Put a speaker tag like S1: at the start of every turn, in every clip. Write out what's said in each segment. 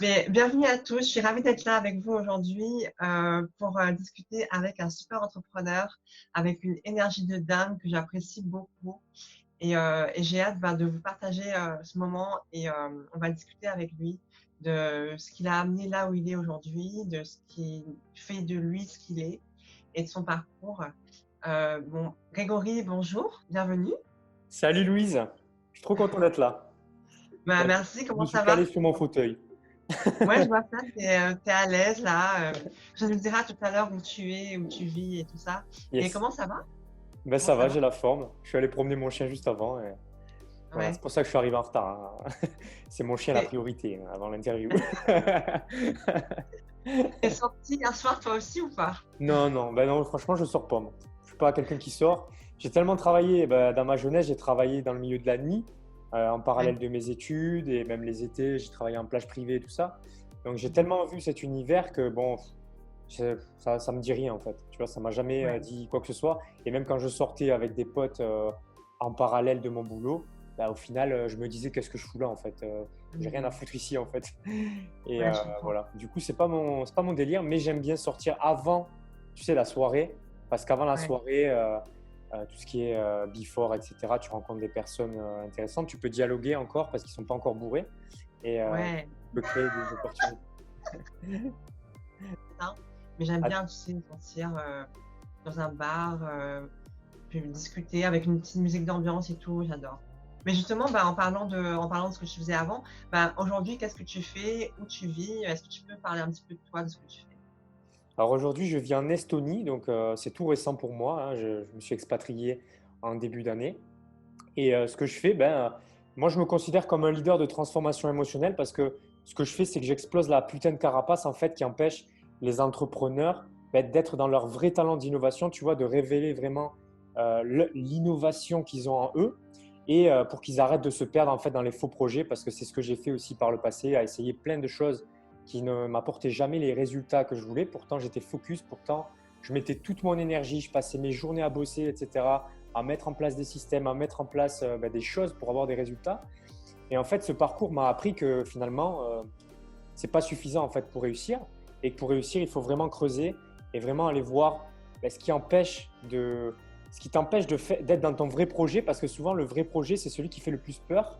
S1: Mais bienvenue à tous, je suis ravie d'être là avec vous aujourd'hui pour discuter avec un super entrepreneur avec une énergie de dingue que j'apprécie beaucoup et j'ai hâte de vous partager ce moment et on va discuter avec lui de ce qu'il a amené là où il est aujourd'hui, de ce qui fait de lui ce qu'il est et de son parcours. Bon, Grégory, bonjour, bienvenue.
S2: Salut Louise, je suis trop content d'être là.
S1: Bah,
S2: Ouais,
S1: merci,
S2: je me
S1: comment
S2: suis
S1: ça
S2: calé
S1: va?
S2: sur mon fauteuil.
S1: Ouais, je vois ça, t'es à l'aise là. Je nous diras tout à l'heure où tu es, où tu vis et tout ça. Et
S2: Yes.
S1: comment ça va?
S2: Ben
S1: Comment
S2: ça
S1: ça
S2: va,
S1: va?
S2: j'ai la forme. Je suis allé promener mon chien juste avant. Et voilà, c'est
S1: Ouais.
S2: pour ça que je suis arrivé en retard, hein. C'est mon chien la
S1: T'es
S2: priorité, hein, avant l'interview.
S1: t'es sorti hier soir toi aussi ou pas?
S2: Non, non, ben non, franchement, je sors pas, moi. Je suis pas quelqu'un qui sort. J'ai tellement travaillé, ben, dans ma jeunesse, j'ai travaillé dans le milieu de la nuit, en
S1: Ouais.
S2: parallèle de mes études, et même les étés, j'ai travaillé en plage privée et tout ça. Donc j'ai
S1: Mhm.
S2: tellement vu cet univers que bon, ça me dit rien en fait. Tu vois, ça m'a jamais
S1: Ouais.
S2: dit quoi que ce soit. Et même quand je sortais avec des potes en parallèle de mon boulot, bah, au final, je me disais qu'est-ce que je fous là en fait. J'ai rien à
S1: Mhm.
S2: foutre ici en fait. Et
S1: Ouais, je comprends.
S2: voilà. Du coup, c'est pas mon délire, mais j'aime bien sortir avant, tu sais, la soirée, parce qu'avant la
S1: Ouais.
S2: soirée, tout ce qui est before, etc., tu rencontres des personnes intéressantes. Tu peux dialoguer encore parce qu'ils sont pas encore bourrés et
S1: Ouais.
S2: tu peux créer des opportunités.
S1: Ça. Mais j'aime
S2: Ah,
S1: bien, tu sais, sortir dans un bar, puis discuter avec une petite musique d'ambiance et tout, j'adore. Mais justement, bah, en parlant de ce que tu faisais avant, bah, aujourd'hui, qu'est-ce que tu fais? Où tu vis? Est-ce que tu peux parler un petit peu de toi, de ce que tu fais?
S2: Alors aujourd'hui, je vis en Estonie, donc c'est tout récent pour moi, hein. Je me suis expatrié en début d'année. Et ce que je fais, ben, moi, je me considère comme un leader de transformation émotionnelle parce que ce que je fais, c'est que j'explose la putain de carapace en fait qui empêche les entrepreneurs ben, d'être dans leur vrai talent d'innovation, tu vois, de révéler vraiment l'innovation qu'ils ont en eux et pour qu'ils arrêtent de se perdre en fait dans les faux projets parce que c'est ce que j'ai fait aussi par le passé, à essayer plein de choses qui ne m'apportaient jamais les résultats que je voulais. Pourtant, j'étais focus, pourtant, je mettais toute mon énergie, je passais mes journées à bosser, etc., à mettre en place des systèmes, à mettre en place des choses pour avoir des résultats. Et en fait, ce parcours m'a appris que finalement, c'est pas suffisant en fait pour réussir. Et que pour réussir, il faut vraiment creuser et vraiment aller voir ce qui empêche de, ce qui t'empêche d'être dans ton vrai projet, parce que souvent le vrai projet, c'est celui qui fait le plus peur,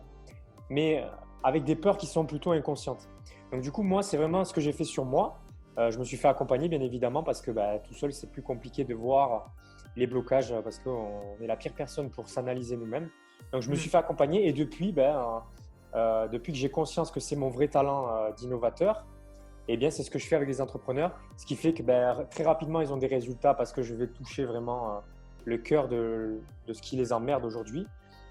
S2: mais avec des peurs qui sont plutôt inconscientes. Donc du coup, moi, c'est vraiment ce que j'ai fait sur moi. Je me suis fait accompagner, bien évidemment, parce que bah, tout seul, c'est plus compliqué de voir les blocages, parce qu'on est la pire personne pour s'analyser nous-mêmes. Donc je me
S1: Mmh.
S2: suis fait accompagner et depuis, depuis que j'ai conscience que c'est mon vrai talent d'innovateur, eh bien, c'est ce que je fais avec les entrepreneurs, ce qui fait que ben, très rapidement, ils ont des résultats parce que je vais toucher vraiment le cœur de ce qui les emmerde aujourd'hui.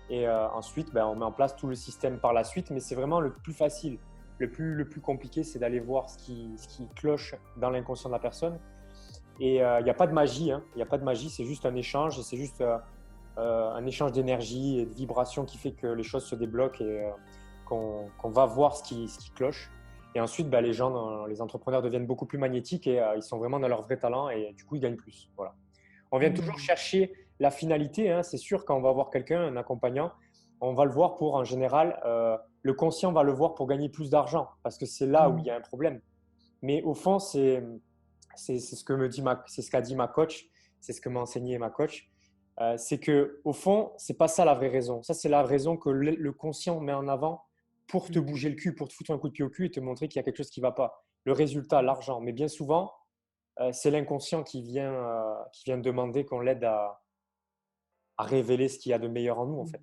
S2: Et ensuite, ben, on met en place tout le système par la suite, mais c'est vraiment le plus facile. Le plus compliqué, c'est d'aller voir ce qui cloche dans l'inconscient de la personne. Et il n'y a pas de magie, hein. Il n'y a pas de magie, c'est juste un échange, c'est juste un échange d'énergie et de vibrations qui fait que les choses se débloquent et qu'on va voir ce qui cloche. Et ensuite, bah, les gens, les entrepreneurs deviennent beaucoup plus magnétiques et ils sont vraiment dans leur vrai talent et du coup, ils gagnent plus. Voilà. On vient toujours
S1: Mmh.
S2: chercher la finalité, hein. C'est sûr, quand on va voir quelqu'un, un accompagnant, on va le voir pour, en général, le conscient va le voir pour gagner plus d'argent parce que c'est là où il
S1: Mmh.
S2: y a un problème. Mais au fond, c'est ce que c'est ce qu'a dit ma coach, c'est ce que m'a enseigné ma coach. C'est que au fond, c'est pas ça la vraie raison. Ça, c'est la raison que le conscient met en avant pour te
S1: Mmh.
S2: bouger le cul, pour te foutre un coup de pied au cul et te montrer qu'il y a quelque chose qui va pas. Le résultat, l'argent. Mais bien souvent, c'est l'inconscient qui vient demander qu'on l'aide à révéler ce qu'il y a de meilleur en nous, en
S1: Mmh.
S2: fait.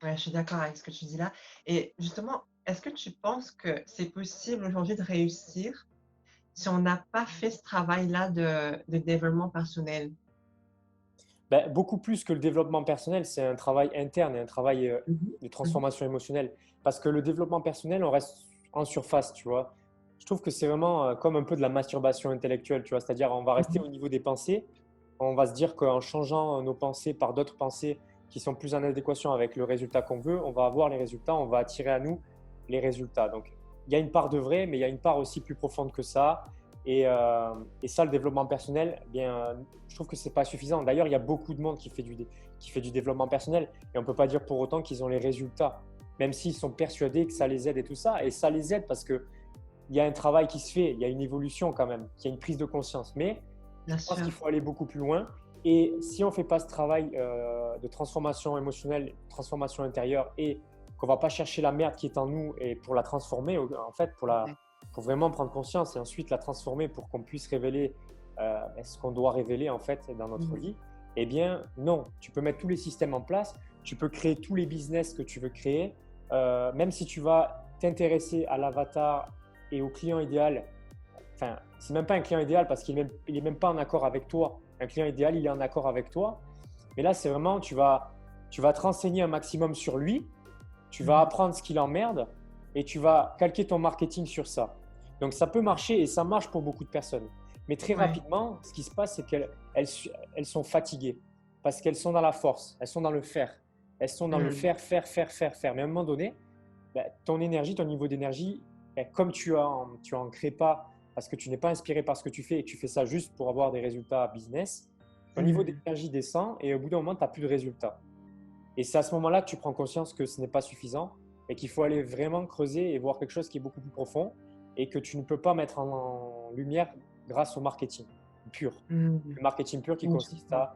S1: Ouais, je suis d'accord avec ce que tu dis là et justement, est-ce que tu penses que c'est possible aujourd'hui de réussir si on n'a pas fait ce travail-là de développement personnel?
S2: Ben, beaucoup plus que le développement personnel, c'est un travail interne et un travail
S1: Mmh.
S2: de
S1: Mmh.
S2: transformation émotionnelle. Parce que le développement personnel, on reste en surface, tu vois. Je trouve que c'est vraiment comme un peu de la masturbation intellectuelle, tu vois. C'est-à-dire, on va rester
S1: Mmh.
S2: au niveau des pensées. On va se dire qu'en changeant nos pensées par d'autres pensées qui sont plus en adéquation avec le résultat qu'on veut, on va avoir les résultats, on va attirer à nous les résultats. Donc, il y a une part de vrai, mais il y a une part aussi plus profonde que ça. Et ça, le développement personnel, eh bien, je trouve que c'est pas suffisant. D'ailleurs, il y a beaucoup de monde qui fait du développement personnel et on peut pas dire pour autant qu'ils ont les résultats, même s'ils sont persuadés que ça les aide et tout ça. Et ça les aide parce que il y a un travail qui se fait, il y a une évolution quand même, il y a une prise de conscience. Mais
S1: bien
S2: je pense
S1: sûr.
S2: qu'il faut aller beaucoup plus loin. Et si on ne fait pas ce travail de transformation émotionnelle, transformation intérieure, et qu'on ne va pas chercher la merde qui est en nous et pour la transformer, en fait,
S1: Ouais.
S2: pour vraiment prendre conscience et ensuite la transformer pour qu'on puisse révéler ce qu'on doit révéler en fait dans notre
S1: Mhm.
S2: vie, eh bien non, tu peux mettre tous les systèmes en place, tu peux créer tous les business que tu veux créer, même si tu vas t'intéresser à l'avatar et au client idéal. Enfin, c'est même pas un client idéal parce qu'il est même pas en accord avec toi. Un client idéal, il est en accord avec toi. Mais là, c'est vraiment, tu vas te renseigner un maximum sur lui, tu vas
S1: Mhm.
S2: apprendre ce qui l'emmerde et tu vas calquer ton marketing sur ça. Donc, ça peut marcher et ça marche pour beaucoup de personnes. Mais très
S1: Ouais.
S2: rapidement, ce qui se passe, c'est elles sont fatiguées parce qu'elles sont dans la force, elles sont dans le faire. Elles sont dans le
S1: Mhm.
S2: faire, faire, faire, faire, faire. Mais à un moment donné, ben, ton énergie, ton niveau d'énergie, ben, comme tu en crées pas parce que tu n'es pas inspiré par ce que tu fais et que tu fais ça juste pour avoir des résultats business, ton niveau
S1: Mhm.
S2: d'énergie descend et au bout d'un moment, tu n'as plus de résultats. Et c'est à ce moment-là que tu prends conscience que ce n'est pas suffisant et qu'il faut aller vraiment creuser et voir quelque chose qui est beaucoup plus profond et que tu ne peux pas mettre en lumière grâce au marketing pur.
S1: Mhm.
S2: Le marketing pur qui
S1: Oui, je
S2: consiste
S1: comprends.
S2: à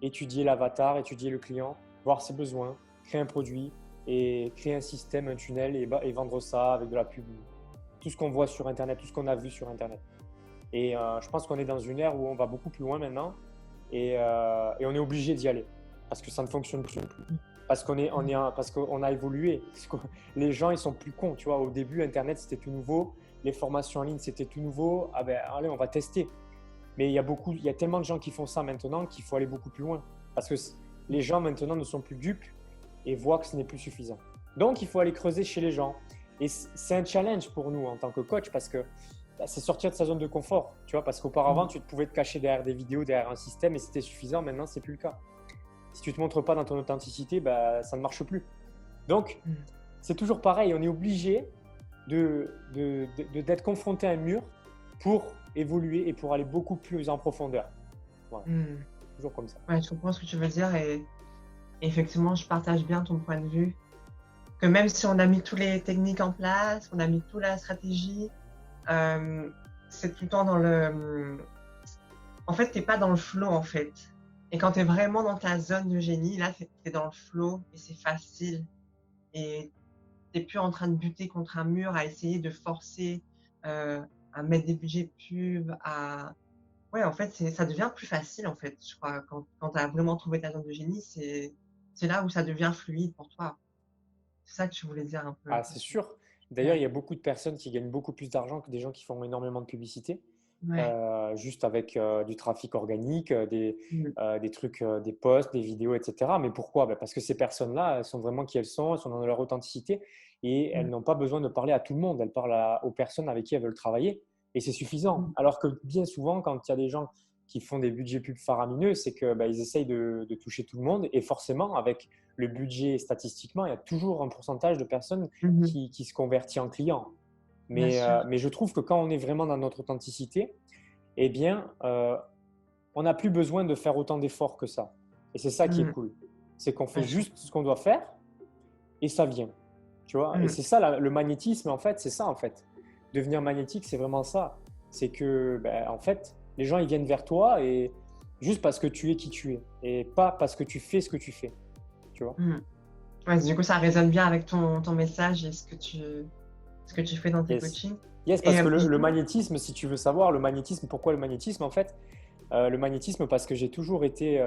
S2: étudier l'avatar, étudier le client, voir ses besoins, créer un produit et créer un système, un tunnel et vendre ça avec de la pub. Tout ce qu'on voit sur Internet, tout ce qu'on a vu sur Internet. Et je pense qu'on est dans une ère où on va beaucoup plus loin maintenant et on est obligé d'y aller parce que ça ne fonctionne plus. Parce parce qu'on a évolué. Les gens, ils sont plus cons. Tu vois, au début, Internet, c'était tout nouveau. Les formations en ligne, c'était tout nouveau. Ah ben, allez, on va tester. Mais il y a tellement de gens qui font ça maintenant qu'il faut aller beaucoup plus loin. Parce que les gens maintenant ne sont plus dupes et voient que ce n'est plus suffisant. Donc, il faut aller creuser chez les gens. Et c'est un challenge pour nous en tant que coach parce que bah, c'est sortir de sa zone de confort. Tu vois, parce qu'auparavant,
S1: Mhm.
S2: tu pouvais te cacher derrière des vidéos, derrière un système et c'était suffisant. Maintenant, c'est plus le cas. Si tu ne te montres pas dans ton authenticité, bah, ça ne marche plus. Donc,
S1: Mhm.
S2: c'est toujours pareil. On est obligé d'être confronté à un mur pour évoluer et pour aller beaucoup plus en profondeur. Voilà,
S1: Mhm.
S2: toujours comme ça.
S1: Ouais, je comprends ce que tu veux dire et effectivement, je partage bien ton point de vue. Que même si on a mis toutes les techniques en place, on a mis toute la stratégie, hem, c'est tout le temps dans en fait, tu es pas dans le flow, en fait. Et quand tu es vraiment dans ta zone de génie, là, tu es dans le flow et c'est facile et tu es plus en train de buter contre un mur à essayer de forcer, à mettre des budgets pub, à ouais, en fait, ça devient plus facile, en fait, je crois. Quand tu as vraiment trouvé ta zone de génie, c'est là où ça devient fluide pour toi. C'est ça que tu voulais dire un peu,
S2: Ah,
S1: c'est
S2: c'est
S1: ça?
S2: sûr. D'ailleurs, il
S1: Ouais,
S2: y a beaucoup de personnes qui gagnent beaucoup plus d'argent que des gens qui font énormément de publicité,
S1: ouais.
S2: juste avec du trafic organique,
S1: Mmh.
S2: des trucs, des posts, des vidéos, etc. Mais pourquoi? Ben, parce que ces personnes-là, elles sont vraiment qui elles sont dans leur authenticité et elles
S1: Mmh.
S2: n'ont pas besoin de parler à tout le monde. Elles parlent aux personnes avec qui elles veulent travailler et c'est suffisant.
S1: Mmh.
S2: Alors que bien souvent, quand il y a des gens qui font des budgets pubs faramineux, c'est que ben, ils essayent de toucher tout le monde et forcément, avec le budget statistiquement, il y a toujours un pourcentage de personnes
S1: Mmh.
S2: qui se convertit en client.
S1: Bien sûr.
S2: Mais je trouve que quand on est vraiment dans notre authenticité, eh bien, on n'a plus besoin de faire autant d'efforts que ça. Et c'est ça qui est
S1: Mmh.
S2: cool. C'est qu'on fait
S1: Ouais, je
S2: juste
S1: comprends.
S2: ce qu'on doit faire et ça vient. Tu vois? Et
S1: Mmh.
S2: c'est ça le magnétisme, en fait, c'est ça, en fait. Devenir magnétique, c'est vraiment ça. C'est que, ben, en fait, les gens, ils viennent vers toi et juste parce que tu es qui tu es et pas parce que tu fais ce que tu fais. Tu vois?
S1: Mmh. Ouais, du coup, ça résonne bien avec ton message et ce que tu fais dans tes
S2: Yes.
S1: coachings
S2: Yes,
S1: et
S2: parce que le
S1: justement
S2: magnétisme, si tu veux savoir, le magnétisme, pourquoi le magnétisme en fait? Le magnétisme parce que j'ai toujours été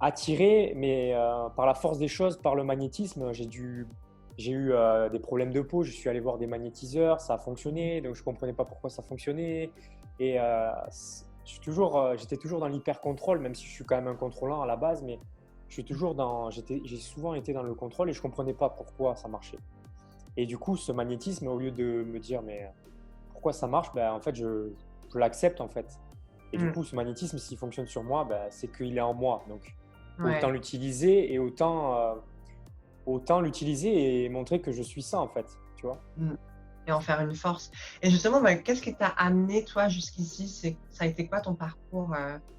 S2: attiré, mais par la force des choses, par le magnétisme. J'ai eu des problèmes de peau, je suis allé voir des magnétiseurs, ça a fonctionné, donc je ne comprenais pas pourquoi ça fonctionnait. Et j'étais toujours dans l'hyper-contrôle, même si je suis quand même un contrôlant à la base, mais j'ai souvent été dans le contrôle et je ne comprenais pas pourquoi ça marchait. Et du coup, ce magnétisme, au lieu de me dire, mais pourquoi ça marche, ben, en fait, je l'accepte en fait. Et du
S1: mmh,
S2: coup, ce magnétisme, s'il fonctionne sur moi, ben, c'est qu'il est en moi. Donc, autant
S1: ouais,
S2: l'utiliser et autant l'utiliser et montrer que je suis ça en fait. Tu vois?
S1: mmh et en faire une force et justement, bah, qu'est-ce qui t'a amené toi jusqu'ici? Ça a été quoi ton parcours,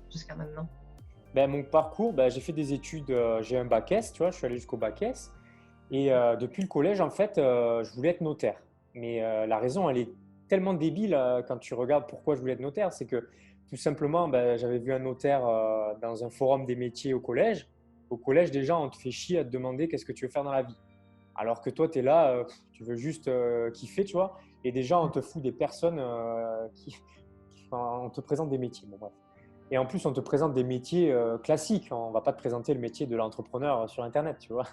S1: jusqu'à maintenant?
S2: Ben, mon parcours, ben, j'ai fait des études, j'ai un bac S, tu vois, je suis allé jusqu'au bac S. Et depuis le collège, en fait, je voulais être notaire. Mais la raison, elle est tellement débile quand tu regardes pourquoi je voulais être notaire. C'est que tout simplement, ben, j'avais vu un notaire dans un forum des métiers au collège. Au collège, déjà, on te fait chier à te demander qu'est-ce que tu veux faire dans la vie. Alors que toi, tu es là, tu veux juste kiffer, tu vois. Et déjà, on te fout des personnes enfin, on te présente des métiers. Bon, bref. Et en plus, on te présente des métiers classiques. On ne va pas te présenter le métier de l'entrepreneur sur Internet, tu vois.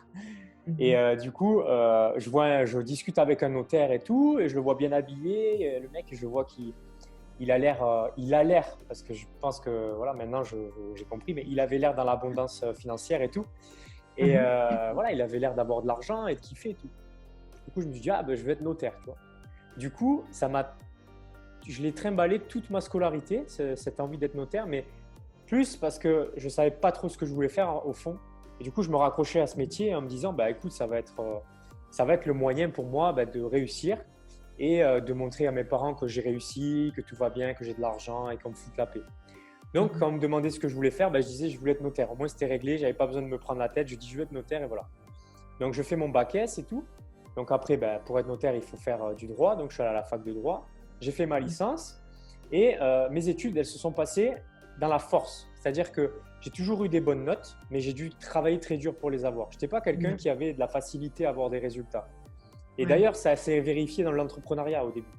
S2: Et
S1: Mhm.
S2: du coup, je discute avec un notaire et tout, et je le vois bien habillé. Et le mec, je le vois il a l'air, parce que je pense que voilà, maintenant j'ai compris, mais il avait l'air dans l'abondance financière et tout. Et
S1: Mhm.
S2: voilà, il avait l'air d'avoir de l'argent et de kiffer et tout. Du coup, je me suis dit, ah ben, je vais être notaire, tu vois. Du coup, je l'ai trimballé toute ma scolarité, cette envie d'être notaire, mais plus parce que je ne savais pas trop ce que je voulais faire au fond. Et du coup, je me raccrochais à ce métier en me disant, bah, écoute, ça va être le moyen pour moi bah, de réussir et de montrer à mes parents que j'ai réussi, que tout va bien, que j'ai de l'argent et qu'on me fout la paix. Donc,
S1: Mhm.
S2: quand on me demandait ce que je voulais faire, bah, je disais je voulais être notaire. Au moins, c'était réglé, je n'avais pas besoin de me prendre la tête. Je dis je veux être notaire et voilà. Donc, je fais mon bac S et tout. Donc, après, bah, pour être notaire, il faut faire du droit. Donc, je suis allé à la fac de droit. J'ai fait ma licence et mes études, elles se sont passées dans la force. C'est-à-dire que j'ai toujours eu des bonnes notes, mais j'ai dû travailler très dur pour les avoir. Je n'étais pas quelqu'un
S1: Mhm.
S2: qui avait de la facilité à avoir des résultats. Et
S1: Ouais.
S2: d'ailleurs, ça s'est vérifié dans l'entrepreneuriat au début.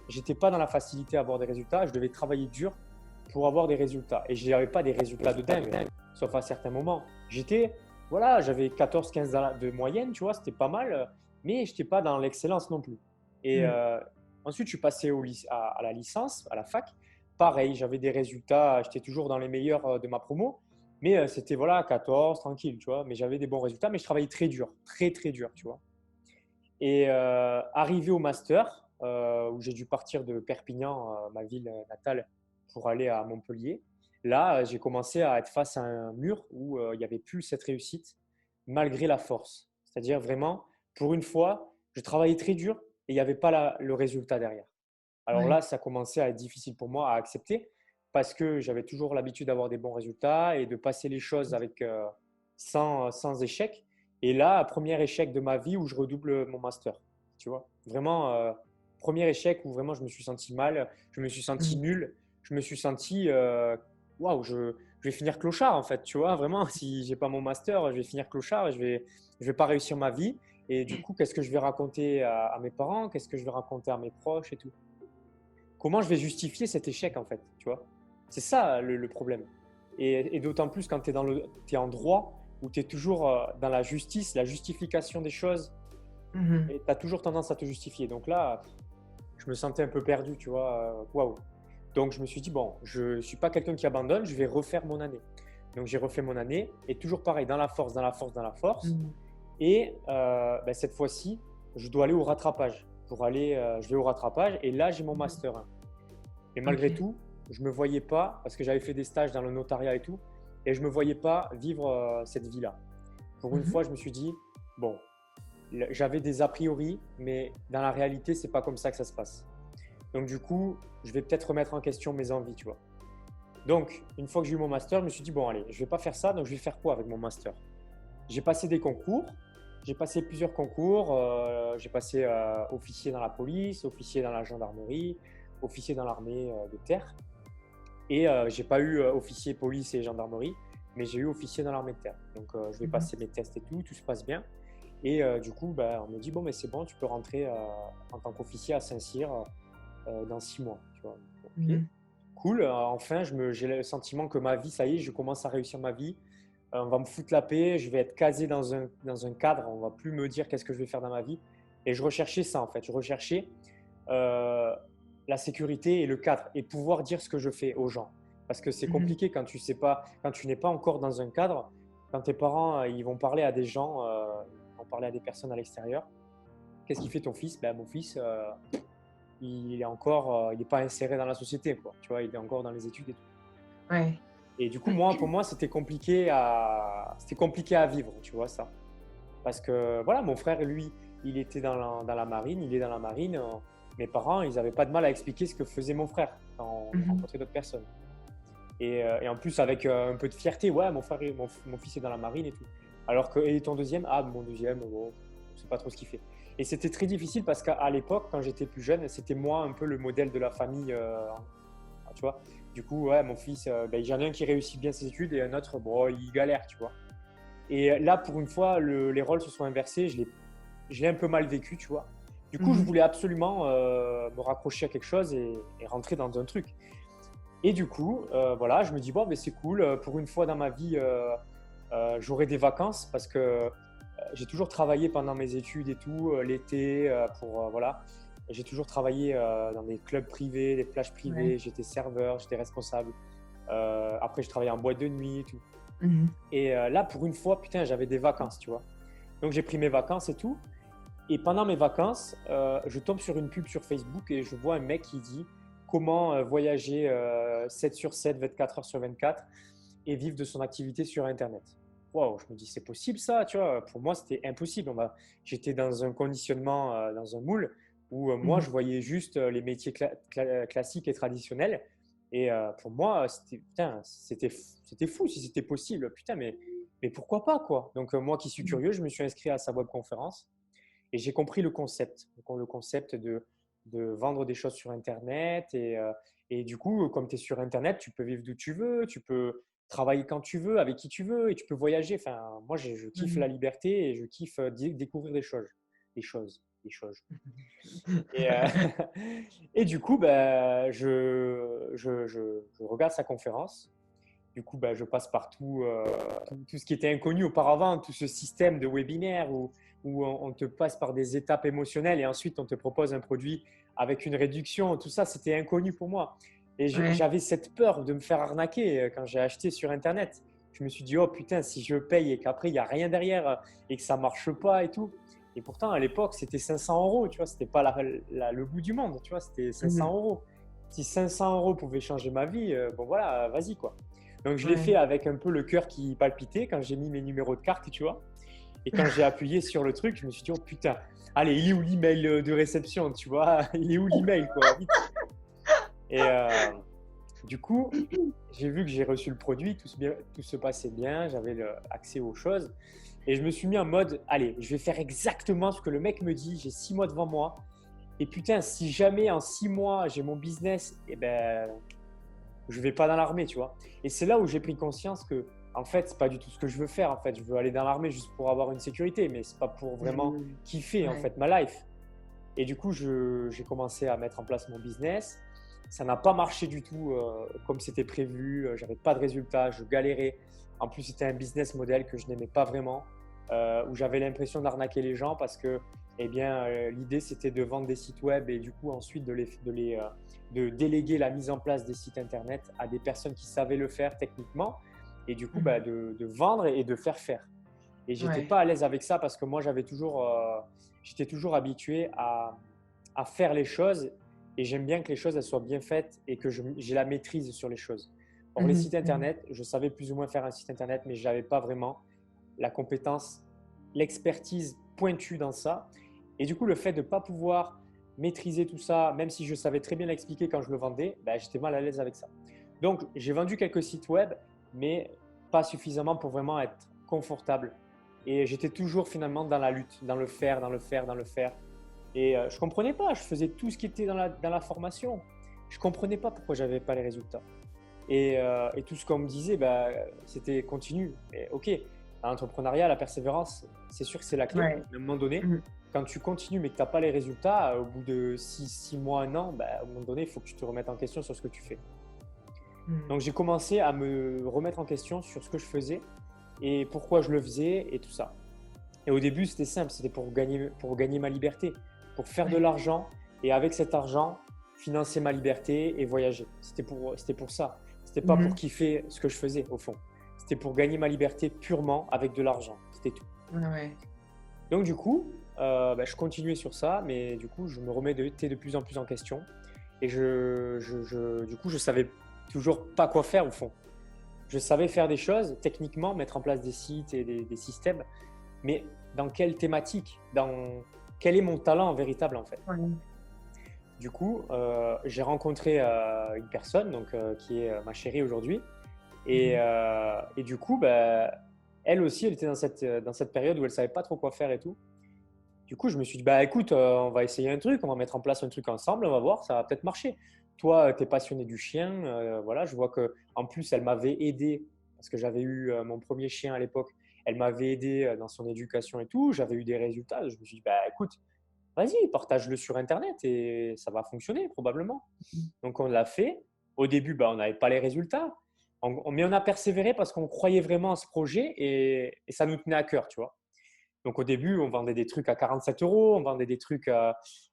S2: J'étais pas dans la facilité à avoir des résultats, je devais travailler dur pour avoir des résultats. Et je n'avais pas des résultats de dingue, sauf à certains moments. Voilà, j'avais 14-15 de moyenne, tu vois, c'était pas mal, mais je n'étais pas dans l'excellence non plus. Et
S1: Mhm.
S2: ensuite, je suis passé à la licence, à la fac. Pareil, j'avais des résultats, j'étais toujours dans les meilleurs de ma promo, mais c'était voilà, 14, tranquille, tu vois. Mais j'avais des bons résultats, mais je travaillais très dur, très, très dur, tu vois. Et arrivé au master, où j'ai dû partir de Perpignan, ma ville natale, pour aller à Montpellier, là, j'ai commencé à être face à un mur où il n'y avait plus cette réussite, malgré la force. C'est-à-dire vraiment, pour une fois, je travaillais très dur et il n'y avait pas le résultat derrière. Alors
S1: Ouais.
S2: là, ça commençait à être difficile pour moi à accepter parce que j'avais toujours l'habitude d'avoir des bons résultats et de passer les choses avec, sans échec. Et là, premier échec de ma vie où je redouble mon master. Tu vois, vraiment, premier échec où vraiment je me suis senti mal, je me suis senti
S1: Mhm.
S2: nul, je me suis senti, waouh, je vais finir clochard en fait. Tu vois, vraiment, si j'ai pas mon master, je vais finir clochard et je vais pas réussir ma vie. Et du coup, qu'est-ce que je vais raconter à mes parents? Qu'est-ce que je vais raconter à mes proches et tout? Comment je vais justifier cet échec en fait, tu vois? C'est ça le problème. Et d'autant plus quand tu es en droit, où tu es toujours dans la justice, la justification des choses,
S1: Mhm.
S2: et tu as toujours tendance à te justifier. Donc là, je me sentais un peu perdu, tu vois? Waouh! Donc je me suis dit, bon, je ne suis pas quelqu'un qui abandonne, je vais refaire mon année. Donc j'ai refait mon année, et toujours pareil, dans la force, dans la force, dans la force.
S1: Mhm.
S2: Et ben, cette fois-ci, je dois aller au rattrapage. Je vais au rattrapage, et là, j'ai mon
S1: Mhm.
S2: master 1. Et malgré
S1: Ok.
S2: tout, je ne me voyais pas, parce que j'avais fait des stages dans le notariat et tout, et je ne me voyais pas vivre cette vie-là. Pour une
S1: Mhm.
S2: fois, je me suis dit, bon, j'avais des a priori, mais dans la réalité, c'est pas comme ça que ça se passe. Donc du coup, je vais peut-être remettre en question mes envies, tu vois. Donc, une fois que j'ai eu mon master, je me suis dit, bon, allez, je vais pas faire ça, donc je vais faire quoi avec mon master? J'ai passé des concours, j'ai passé plusieurs concours, j'ai passé officier dans la police, officier dans la gendarmerie, officier dans l'armée de terre. Et j'ai pas eu officier police et gendarmerie, mais j'ai eu officier dans l'armée de terre. Donc je vais
S1: Mhm.
S2: passer mes tests et tout se passe bien. Et du coup, bah, on me dit, bon, mais c'est bon, tu peux rentrer en tant qu'officier à Saint-Cyr dans 6 mois. Tu vois. Ok,
S1: Mhm.
S2: cool. Enfin, j'ai le sentiment que ma vie, ça y est, je commence à réussir ma vie. On va me foutre la paix, je vais être casé dans un cadre, on va plus me dire qu'est-ce que je vais faire dans ma vie. Et je recherchais ça en fait, je recherchais euh, la sécurité et le cadre et pouvoir dire ce que je fais aux gens. Parce que c'est
S1: Mhm.
S2: compliqué quand tu sais pas, quand tu n'es pas encore dans un cadre, quand tes parents ils vont parler à des gens, ils vont parler à des personnes à l'extérieur. Qu'est-ce qu'il fait ton fils? Ben, mon fils, il est encore, il n'est pas inséré dans la société, quoi. Tu vois, il est encore dans les études et tout.
S1: Ouais.
S2: Et du coup, moi, pour moi, c'était compliqué à vivre, tu vois ça. Parce que voilà, mon frère, lui, il était dans la marine, il est dans la marine. Mes parents, ils n'avaient pas de mal à expliquer ce que faisait mon frère quand on
S1: Mhm.
S2: rencontrait d'autres personnes. Et en plus, avec un peu de fierté, ouais, mon frère, mon fils est dans la marine et tout. Alors que, et ton deuxième? Ah, mon deuxième, bon, je sais pas trop ce qu'il fait. Et c'était très difficile parce qu'à l'époque, quand j'étais plus jeune, c'était moi un peu le modèle de la famille, tu vois. Du coup, ouais, mon fils, j'en ai un qui réussit bien ses études et un autre, bon, il galère, tu vois. Et là, pour une fois, les rôles se sont inversés. Je l'ai un peu mal vécu, tu vois. Du coup, je
S1: Mhm.
S2: voulais absolument me raccrocher à quelque chose et rentrer dans un truc. Et du coup, voilà, je me dis, bon, c'est cool. Pour une fois dans ma vie, j'aurai des vacances parce que j'ai toujours travaillé pendant mes études et tout, l'été, voilà. J'ai toujours travaillé dans des clubs privés, des plages
S1: Ouais.
S2: privées. J'étais serveur, j'étais responsable. Après, je travaillais en boîte de nuit et tout.
S1: Mhm.
S2: Et là, pour une fois, putain, j'avais des vacances, tu vois. Donc, j'ai pris mes vacances et tout. Et pendant mes vacances, je tombe sur une pub sur Facebook et je vois un mec qui dit comment voyager 7 sur 7, 24 heures sur 24 et vivre de son activité sur Internet. Waouh, je me dis, c'est possible ça, tu vois. Pour moi, c'était impossible. J'étais dans un conditionnement, dans un moule où moi,
S1: Mhm.
S2: je voyais juste les métiers classiques et traditionnels. Et pour moi, c'était fou si c'était possible. Putain, mais pourquoi pas, quoi. Donc, moi qui suis
S1: Mhm.
S2: curieux, je me suis inscrit à sa webconférence et j'ai compris le concept. Donc, le concept de vendre des choses sur Internet. Et du coup, comme tu es sur Internet, tu peux vivre d'où tu veux, tu peux travailler quand tu veux, avec qui tu veux, et tu peux voyager. Enfin, moi, je kiffe la
S1: Mhm.
S2: liberté et je kiffe découvrir des choses. Des choses. Des choses. Et, et du coup, je regarde sa conférence. Du coup, je passe par tout ce qui était inconnu auparavant, tout ce système de webinaire où on te passe par des étapes émotionnelles et ensuite on te propose un produit avec une réduction. Tout ça, c'était inconnu pour moi. Et
S1: Ouais.
S2: j'avais cette peur de me faire arnaquer quand j'ai acheté sur Internet. Je me suis dit, oh putain, si je paye et qu'après, il n'y a rien derrière et que ça ne marche pas et tout. Et pourtant, à l'époque, c'était 500 euros, tu vois, c'était pas le bout du monde, tu vois, c'était 500
S1: Mhm.
S2: euros. Si 500 euros pouvaient changer ma vie, bon voilà, vas-y quoi. Donc, je l'ai
S1: Ouais.
S2: fait avec un peu le cœur qui palpitait quand j'ai mis mes numéros de carte, tu vois. Et quand j'ai appuyé sur le truc, je me suis dit, oh putain, allez, il est où l'email de réception, tu vois? Il est où l'email, quoi? Vite. Et du coup, j'ai vu que j'ai reçu le produit, tout se passait bien, j'avais accès aux choses. Et je me suis mis en mode, allez, je vais faire exactement ce que le mec me dit, j'ai 6 mois devant moi. Et putain, si jamais en 6 mois, j'ai mon business, eh ben, je vais pas dans l'armée, tu vois. Et c'est là où j'ai pris conscience que, en fait, c'est pas du tout ce que je veux faire. En fait, je veux aller dans l'armée juste pour avoir une sécurité, mais c'est pas pour vraiment
S1: Mhm.
S2: kiffer, en
S1: Ouais.
S2: fait, ma life. Et du coup, j'ai commencé à mettre en place mon business. Ça n'a pas marché du tout comme c'était prévu. J'avais pas de résultats, je galérais. En plus, c'était un business model que je n'aimais pas vraiment, où j'avais l'impression d'arnaquer les gens parce que, eh bien, l'idée c'était de vendre des sites web et du coup ensuite de déléguer la mise en place des sites internet à des personnes qui savaient le faire techniquement et du coup
S1: Mhm.
S2: de vendre et de faire faire. Et j'étais
S1: Ouais.
S2: pas à l'aise avec ça parce que moi j'étais toujours habitué à faire les choses et j'aime bien que les choses elles soient bien faites et que j'ai la maîtrise sur les choses. Or les
S1: Mhm.
S2: sites
S1: Mhm.
S2: internet, je savais plus ou moins faire un site internet, mais je n'avais pas vraiment la compétence, l'expertise pointue dans ça. Et du coup, le fait de ne pas pouvoir maîtriser tout ça, même si je savais très bien l'expliquer quand je le vendais, j'étais mal à l'aise avec ça. Donc, j'ai vendu quelques sites web, mais pas suffisamment pour vraiment être confortable. Et j'étais toujours finalement dans la lutte, dans le faire, dans le faire, dans le faire. Et je ne comprenais pas, je faisais tout ce qui était dans la formation. Je ne comprenais pas pourquoi je n'avais pas les résultats. Et tout ce qu'on me disait, c'était continue. Et ok, l'entrepreneuriat, la persévérance, c'est sûr que c'est la clé.
S1: Ouais.
S2: À un moment donné,
S1: Mhm.
S2: quand tu continues mais que tu n'as pas les résultats, au bout de 6 mois, un an, à un moment donné, il faut que tu te remettes en question sur ce que tu fais.
S1: Mhm.
S2: Donc j'ai commencé à me remettre en question sur ce que je faisais et pourquoi je le faisais et tout ça. Et au début, c'était simple, c'était pour gagner ma liberté, pour faire de
S1: Ouais.
S2: l'argent et avec cet argent, financer ma liberté et voyager. C'était pour ça. C'était pas pour
S1: Mhm.
S2: kiffer ce que je faisais au fond. C'était pour gagner ma liberté purement avec de l'argent. C'était tout.
S1: Ouais. Ouais.
S2: Donc du coup, je continuais sur ça, mais du coup, je me remettais de plus en plus en question. Et du coup, je savais toujours pas quoi faire au fond. Je savais faire des choses, techniquement, mettre en place des sites et des systèmes, mais dans quelle thématique, quel est mon talent véritable en fait.
S1: Ouais.
S2: Du coup, j'ai rencontré une personne donc, qui est ma chérie aujourd'hui. Et,
S1: Mhm.
S2: et du coup, elle aussi, elle était dans cette période où elle ne savait pas trop quoi faire et tout. Du coup, je me suis dit, bah écoute, on va essayer un truc, on va mettre en place un truc ensemble, on va voir, ça va peut-être marcher. Toi, tu es passionné du chien, voilà, je vois que en plus, elle m'avait aidé parce que j'avais eu mon premier chien à l'époque. Elle m'avait aidé dans son éducation et tout. J'avais eu des résultats. Je me suis dit, bah écoute, vas-y, partage-le sur Internet et ça va fonctionner probablement. Donc, on l'a fait. Au début, bah, on n'avait pas les résultats, mais on a persévéré parce qu'on croyait vraiment à ce projet et ça nous tenait à cœur, tu vois. Donc, au début, on vendait des trucs à 47 euros, on vendait des trucs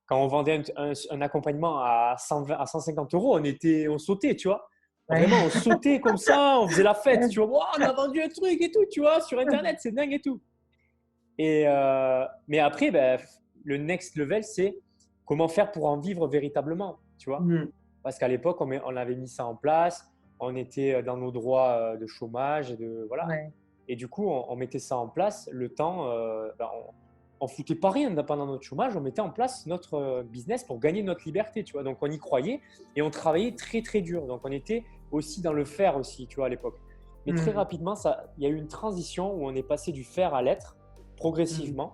S2: quand on vendait un accompagnement à 120, à 150 euros, on sautait, tu vois.
S1: Ouais.
S2: Vraiment, on sautait comme ça, on faisait la fête, tu vois. Wow, on a vendu un truc et tout, tu vois, sur Internet, c'est dingue et tout. Mais après, ben, le next level, c'est comment faire pour en vivre véritablement, tu vois.
S1: Mhm.
S2: Parce qu'à l'époque, on avait mis ça en place, on était dans nos droits de chômage et de voilà.
S1: Ouais.
S2: Et du coup, on mettait ça en place. Le temps, ben, on foutait pas rien pendant notre chômage. On mettait en place notre business pour gagner notre liberté, tu vois. Donc, on y croyait et on travaillait très, très dur. Donc, on était aussi dans le faire aussi, tu vois, à l'époque. Mais très
S1: Mhm.
S2: rapidement, il y a eu une transition où on est passé du faire à l'être
S1: Mhm.
S2: progressivement.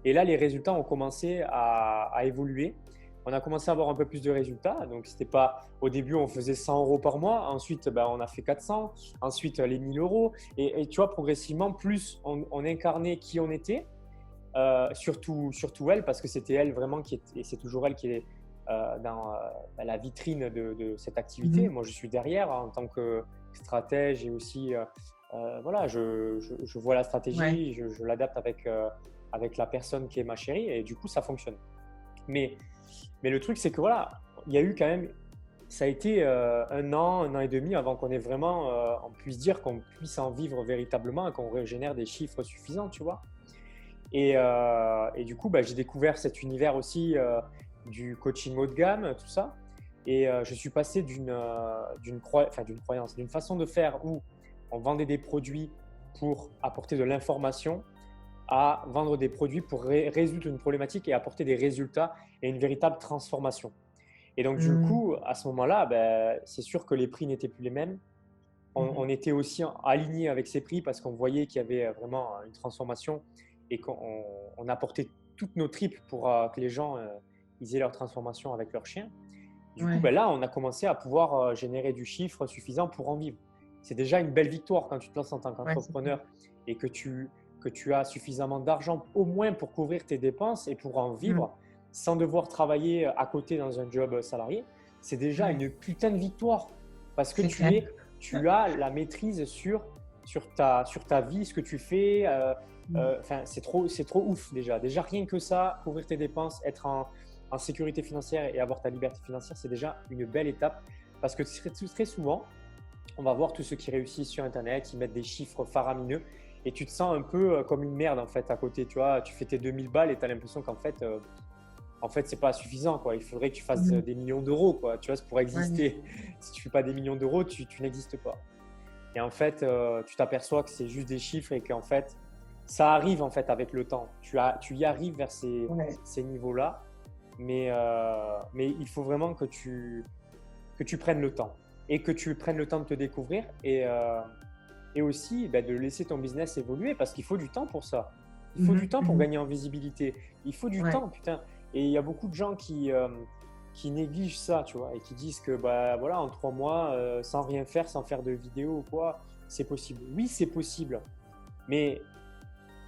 S2: Et là, les résultats ont commencé à évoluer. On a commencé à avoir un peu plus de résultats. Donc, c'était pas au début, on faisait 100 euros par mois. Ensuite, ben, on a fait 400. Ensuite, les 1000 euros. Et tu vois, progressivement, plus on incarnait qui on était, surtout elle, parce que c'était elle vraiment qui est, et c'est toujours elle qui est dans la vitrine de cette activité.
S1: Mhm.
S2: Moi, je suis derrière en tant que stratège et aussi, voilà, je vois la
S1: Ouais.
S2: stratégie, je l'adapte avec la personne qui est ma chérie et du coup, ça fonctionne. Mais, mais le truc, c'est que voilà, il y a eu quand même, ça a été un an et demi avant qu'on ait vraiment, on puisse dire qu'on puisse en vivre véritablement et qu'on régénère des chiffres suffisants, tu vois. Et du coup, bah, j'ai découvert cet univers aussi du coaching haut de gamme, tout ça. Et je suis passé d'une croyance, d'une façon de faire où on vendait des produits pour apporter de l'information à vendre des produits pour résoudre une problématique et apporter des résultats et une véritable transformation. Et donc, du
S1: Mhm.
S2: coup, à ce moment-là, ben, c'est sûr que les prix n'étaient plus les mêmes. On
S1: Mhm.
S2: était aussi alignés avec ces prix parce qu'on voyait qu'il y avait vraiment une transformation et qu'on on apportait toutes nos tripes pour que les gens ils aient leur transformation avec leur chien. Du coup,
S1: Ouais.
S2: ben là, on a commencé à pouvoir générer du chiffre suffisant pour en vivre. C'est déjà une belle victoire quand tu te lances en tant
S1: Ouais, c'est clair.
S2: qu'entrepreneur et que tu as suffisamment d'argent au moins pour couvrir tes dépenses et pour en
S1: Mhm.
S2: vivre sans devoir travailler à côté dans un job salarié. C'est déjà
S1: Ouais,
S2: une putain de victoire parce que
S1: c'est clair.
S2: tu as la maîtrise sur ta vie, ce que tu fais.
S1: Mhm.
S2: C'est trop ouf déjà. Déjà, rien que ça, couvrir tes dépenses, être en sécurité financière et avoir ta liberté financière, c'est déjà une belle étape parce que très souvent, on va voir tous ceux qui réussissent sur Internet, ils mettent des chiffres faramineux et tu te sens un peu comme une merde en fait à côté. Tu vois, tu fais tes 2000 balles et tu as l'impression en fait, c'est pas suffisant, quoi. Il faudrait que tu fasses
S1: Mhm.
S2: des millions d'euros, quoi. Tu vois, c'est pour
S1: Ouais.
S2: exister. Si tu fais pas des millions d'euros, tu n'existes pas. Et en fait, tu t'aperçois que c'est juste des chiffres et qu'en fait, ça arrive en fait avec le temps. Tu y arrives vers
S1: Ouais.
S2: ces niveaux-là, mais il faut vraiment que tu prennes le temps et que tu prennes le temps de te découvrir et aussi ben, de laisser ton business évoluer parce qu'il faut du temps pour ça. Il faut du
S1: Mhm.
S2: temps pour
S1: Mhm.
S2: gagner en visibilité. Il faut du
S1: Ouais.
S2: temps, putain. Et il y a beaucoup de gens qui négligent ça, tu vois, et qui disent que bah, voilà, en 3 mois, sans rien faire, sans faire de vidéo ou quoi, c'est possible. Oui, c'est possible, mais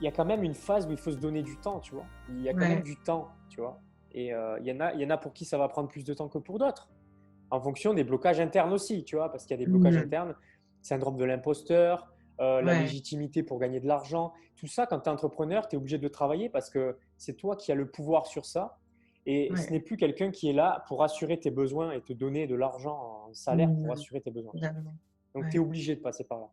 S2: il y a quand même une phase où il faut se donner du temps, tu vois. Il y a quand même
S1: Ouais.
S2: du temps, tu vois. Et il y en a pour qui ça va prendre plus de temps que pour d'autres en fonction des blocages internes aussi, tu vois, parce qu'il y a des blocages
S1: Mhm.
S2: internes, syndrome de l'imposteur, la
S1: Ouais.
S2: légitimité pour gagner de l'argent, tout ça, quand tu es entrepreneur, tu es obligé de le travailler parce que c'est toi qui as le pouvoir sur ça. Et ce n'est
S1: Ouais.
S2: plus quelqu'un qui est là pour assurer tes besoins et te donner de l'argent en salaire pour
S1: Mhm.
S2: assurer tes besoins.
S1: Totalement.
S2: Donc, tu es
S1: Ouais.
S2: obligé de passer par là.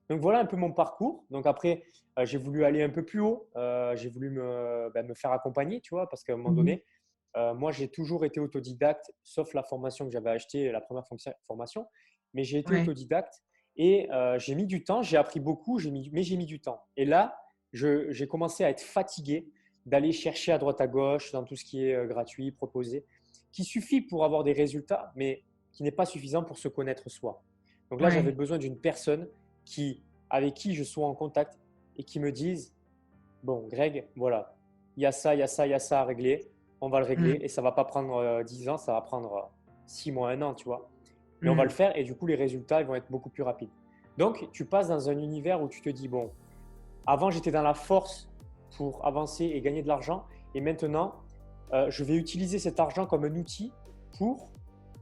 S2: Donc, voilà un peu mon parcours. Donc, après, j'ai voulu aller un peu plus haut. J'ai voulu me faire accompagner, tu vois, parce qu'à un moment
S1: Mhm.
S2: donné, moi, j'ai toujours été autodidacte, sauf la formation que j'avais achetée, la première formation. Mais j'ai été
S1: Ouais.
S2: autodidacte et j'ai mis du temps, j'ai appris beaucoup, mais j'ai mis du temps. Et là, j'ai commencé à être fatigué d'aller chercher à droite à gauche dans tout ce qui est gratuit, proposé, qui suffit pour avoir des résultats, mais qui n'est pas suffisant pour se connaître soi. Donc là, j'avais
S1: Ouais.
S2: besoin d'une personne avec qui je sois en contact et qui me dise, bon, Greg, voilà, il y a ça, il y a ça, il y a ça à régler. On va le régler et ça ne va pas prendre 10 ans, ça va prendre 6 mois, 1 an, tu vois. Mais on va le faire et du coup, les résultats ils vont être beaucoup plus rapides. Donc, tu passes dans un univers où tu te dis, bon, avant, j'étais dans la force pour avancer et gagner de l'argent. Et maintenant, je vais utiliser cet argent comme un outil pour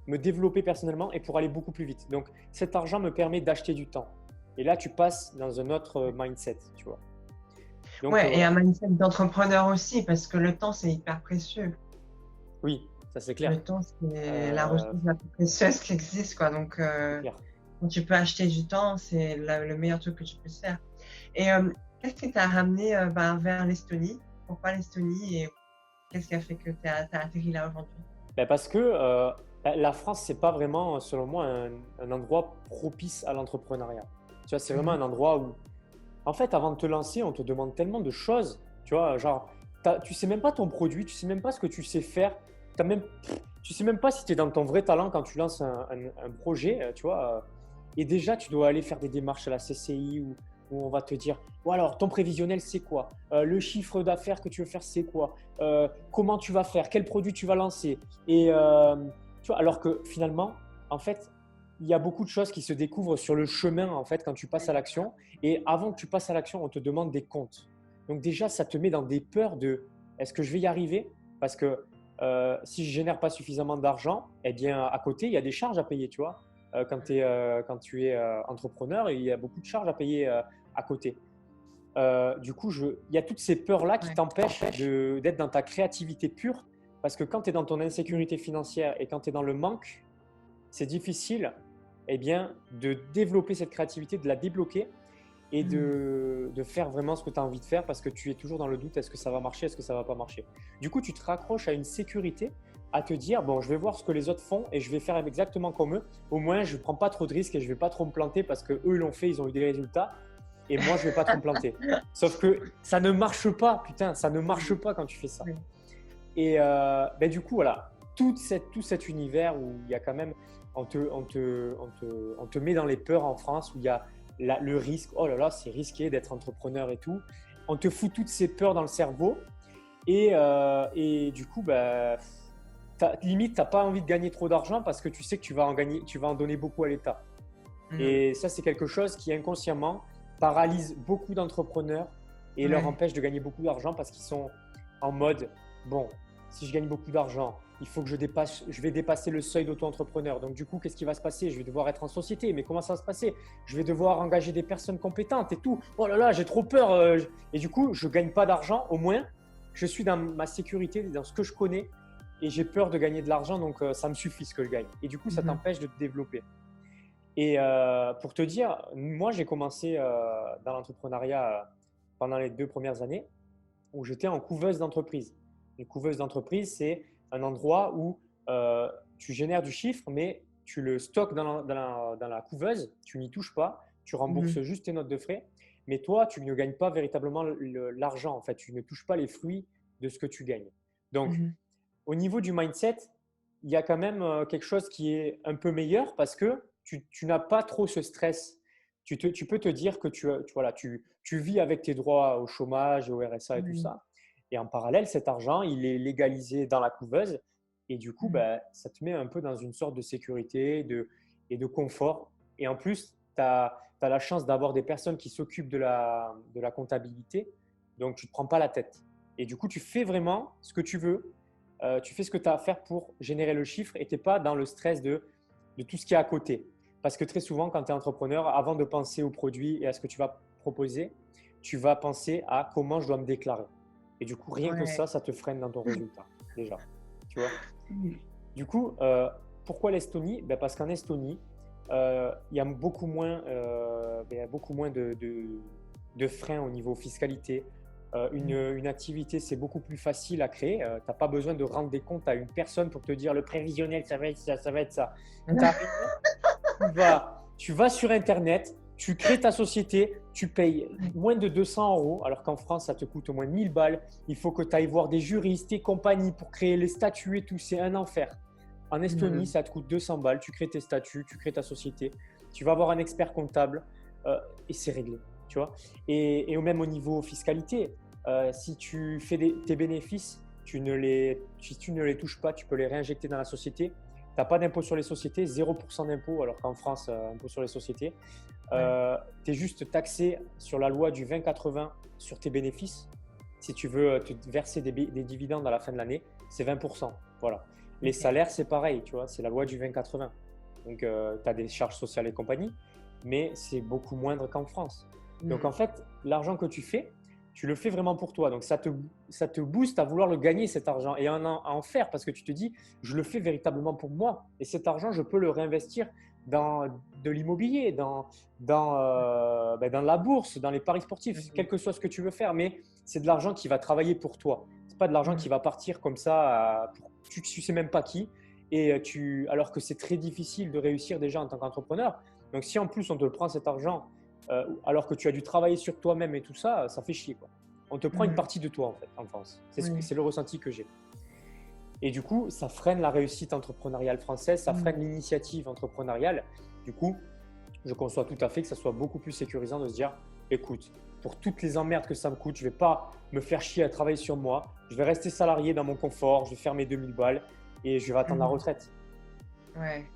S2: me développer personnellement et pour aller beaucoup plus vite. Donc, cet argent me permet d'acheter du temps. Et là, tu passes dans un autre mindset, tu vois. Donc,
S1: Ouais, et un mindset d'entrepreneur aussi, parce que le temps, c'est hyper précieux.
S2: oui, ça c'est clair.
S1: Le temps, c'est la ressource la plus précieuse qui existe, quoi. Donc,
S2: Clair.
S1: quand tu peux acheter du temps, c'est le meilleur truc que tu peux faire. Et qu'est-ce qui t'a ramené vers l'Estonie? Pourquoi l'Estonie et qu'est-ce qui a fait que tu as atterri là aujourd'hui?
S2: Parce que la France, c'est pas vraiment, selon moi, un endroit propice à l'entrepreneuriat. Tu vois, c'est vraiment un endroit où, en fait, avant de te lancer, on te demande tellement de choses. Tu vois, genre, tu sais même pas ton produit, tu sais même pas ce que tu sais faire. Tu sais même pas si tu es dans ton vrai talent quand tu lances un projet, tu vois. Et déjà, tu dois aller faire des démarches à la CCI où on va te dire, ou alors, ton prévisionnel, c'est quoi? Le chiffre d'affaires que tu veux faire, c'est quoi? Comment tu vas faire? Quel produit tu vas lancer? Et tu vois, alors que finalement, en fait, il y a beaucoup de choses qui se découvrent sur le chemin, en fait, quand tu passes à l'action. Et avant que tu passes à l'action, on te demande des comptes. Donc déjà, ça te met dans des peurs de, est-ce que je vais y arriver? Parce que si je génère pas suffisamment d'argent, eh bien, à côté, il y a des charges à payer, tu vois. Quand tu es entrepreneur, il y a beaucoup de charges à payer à côté. Du coup, il y a toutes ces peurs-là qui t'empêchent d'être dans ta créativité pure. Parce que quand tu es dans ton insécurité financière et quand tu es dans le manque, c'est difficile de développer cette créativité, de la débloquer et de faire vraiment ce que tu as envie de faire parce que tu es toujours dans le doute, est-ce que ça va marcher, est-ce que ça ne va pas marcher. Du coup, tu te raccroches à une sécurité, à te dire, bon, je vais voir ce que les autres font et je vais faire exactement comme eux. Au moins, je ne prends pas trop de risques et je ne vais pas trop me planter parce qu'eux, ils l'ont fait, ils ont eu des résultats et moi, je ne vais pas trop me planter. Sauf que ça ne marche pas, putain, ça ne marche pas quand tu fais ça. Et du coup, voilà, tout cet univers où il y a quand même, on te met dans les peurs en France où il y a le risque, oh là là, c'est risqué d'être entrepreneur et tout. On te fout toutes ces peurs dans le cerveau et du coup, limite, tu n'as pas envie de gagner trop d'argent parce que tu sais que tu vas en donner beaucoup à l'État. Et ça, c'est quelque chose qui inconsciemment paralyse beaucoup d'entrepreneurs et leur empêche de gagner beaucoup d'argent parce qu'ils sont en mode, bon, si je gagne beaucoup d'argent, il faut que je vais dépasser le seuil d'auto-entrepreneur. Donc du coup, qu'est-ce qui va se passer? Je vais devoir être en société, mais comment ça va se passer? Je vais devoir engager des personnes compétentes et tout. Oh là là, j'ai trop peur. Et du coup, je ne gagne pas d'argent. Au moins, je suis dans ma sécurité, dans ce que je connais et j'ai peur de gagner de l'argent, donc ça me suffit ce que je gagne. Et du coup, ça t'empêche de te développer. Et pour te dire, moi, j'ai commencé dans l'entrepreneuriat pendant les 2 premières années où j'étais en couveuse d'entreprise. Une couveuse d'entreprise, c'est un endroit où tu génères du chiffre, mais tu le stockes dans la couveuse, tu n'y touches pas, tu rembourses juste tes notes de frais, mais toi, tu ne gagnes pas véritablement l'argent. En fait, tu ne touches pas les fruits de ce que tu gagnes. Donc, au niveau du mindset, il y a quand même quelque chose qui est un peu meilleur parce que tu n'as pas trop ce stress. Tu peux te dire que tu vis avec tes droits au chômage et au RSA et tout ça. Et en parallèle, cet argent, il est légalisé dans la couveuse. Et du coup, ça te met un peu dans une sorte de sécurité et de confort. Et en plus, tu as la chance d'avoir des personnes qui s'occupent de la comptabilité. Donc, tu ne te prends pas la tête. Et du coup, tu fais vraiment ce que tu veux. Tu fais ce que tu as à faire pour générer le chiffre et tu n'es pas dans le stress de tout ce qui est à côté. Parce que très souvent, quand tu es entrepreneur, avant de penser au produit et à ce que tu vas proposer, tu vas penser à comment je dois me déclarer. Et du coup, rien que ça te freine dans ton résultat, déjà. Tu vois? Du coup, pourquoi l'Estonie? Parce qu'en Estonie, il y a beaucoup moins, de freins au niveau fiscalité. Une activité, c'est beaucoup plus facile à créer. Tu n'as pas besoin de rendre des comptes à une personne pour te dire le prévisionnel, ça va être ça, ça va être ça. Tu vas sur Internet, tu crées ta société, tu payes moins de 200 euros, alors qu'en France, ça te coûte au moins 1000 balles. Il faut que tu ailles voir des juristes et compagnie pour créer les statuts et tout. C'est un enfer. En Estonie, ça te coûte 200 balles. Tu crées tes statuts, tu crées ta société. Tu vas avoir un expert comptable et c'est réglé. Tu vois, et même au niveau fiscalité, Si tu fais tes bénéfices, si tu ne les touches pas, tu peux les réinjecter dans la société. Tu n'as pas d'impôt sur les sociétés, 0% d'impôt, alors qu'en France, impôt sur les sociétés.
S1: Ouais.
S2: Tu es juste taxé sur la loi du 20-80 sur tes bénéfices. Si tu veux te verser des dividendes à la fin de l'année, c'est 20%. Voilà. Les
S1: Ok.
S2: salaires, c'est pareil, tu vois, c'est la loi du 20-80. Donc, tu as des charges sociales et compagnie, mais c'est beaucoup moindre qu'en France. Donc, en
S1: Hmm.
S2: fait, l'argent que tu fais, tu le fais vraiment pour toi. Donc, ça te booste à vouloir le gagner, cet argent, et à en faire parce que tu te dis, je le fais véritablement pour moi. Et cet argent, je peux le réinvestir dans de l'immobilier, dans la bourse, dans les paris sportifs, quel
S1: Mhm.
S2: que soit ce que tu veux faire. Mais c'est de l'argent qui va travailler pour toi. Ce n'est pas de l'argent qui
S1: Mhm.
S2: va partir comme ça, tu ne sais même pas qui. Et alors que c'est très difficile de réussir déjà en tant qu'entrepreneur. Donc, si en plus on te prend cet argent alors que tu as dû travailler sur toi-même et tout ça, ça fait chier, quoi. On te prend une
S1: Mhm.
S2: partie de toi en fait en France.
S1: Oui.
S2: C'est le ressenti que j'ai. Et du coup, ça freine la réussite entrepreneuriale française, ça freine
S1: Mhm.
S2: l'initiative entrepreneuriale. Du coup, je conçois tout à fait que ça soit beaucoup plus sécurisant de se dire, écoute, pour toutes les emmerdes que ça me coûte, je ne vais pas me faire chier à travailler sur moi, je vais rester salarié dans mon confort, je vais faire mes 2000 balles et je vais attendre la
S1: Mhm.
S2: retraite.
S1: Ouais.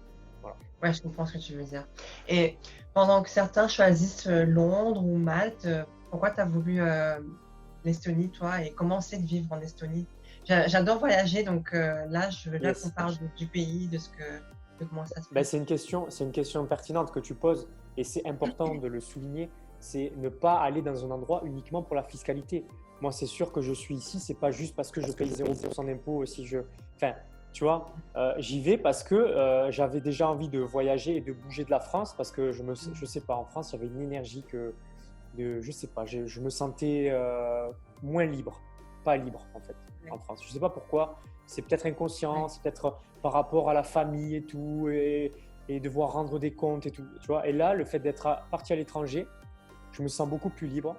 S2: Voilà.
S1: Ouais, je comprends ce que tu veux dire. Et pendant que certains choisissent Londres ou Malte, pourquoi tu as voulu l'Estonie, toi, et comment c'est de vivre en Estonie? J'adore voyager, donc là, je veux bien qu'on
S2: Yes.
S1: parle du pays, de comment ça se
S2: Ben,
S1: passe.
S2: c'est une question pertinente que tu poses et c'est important de le souligner. C'est ne pas aller dans un endroit uniquement pour la fiscalité. Moi, c'est sûr que je suis ici, c'est pas juste parce que je paye 0% d'impôt. Enfin, tu vois, j'y vais parce que j'avais déjà envie de voyager et de bouger de la France parce que je
S1: Mm.
S2: sais pas, en France, il y avait une énergie je sais pas, je me sentais moins libre, pas libre en fait,
S1: Ouais.
S2: en France. Je sais pas pourquoi, c'est peut-être inconscient,
S1: Ouais.
S2: c'est peut-être par rapport à la famille et tout, et devoir rendre des comptes et tout, tu vois. Et là, le fait d'être parti à l'étranger, je me sens beaucoup plus libre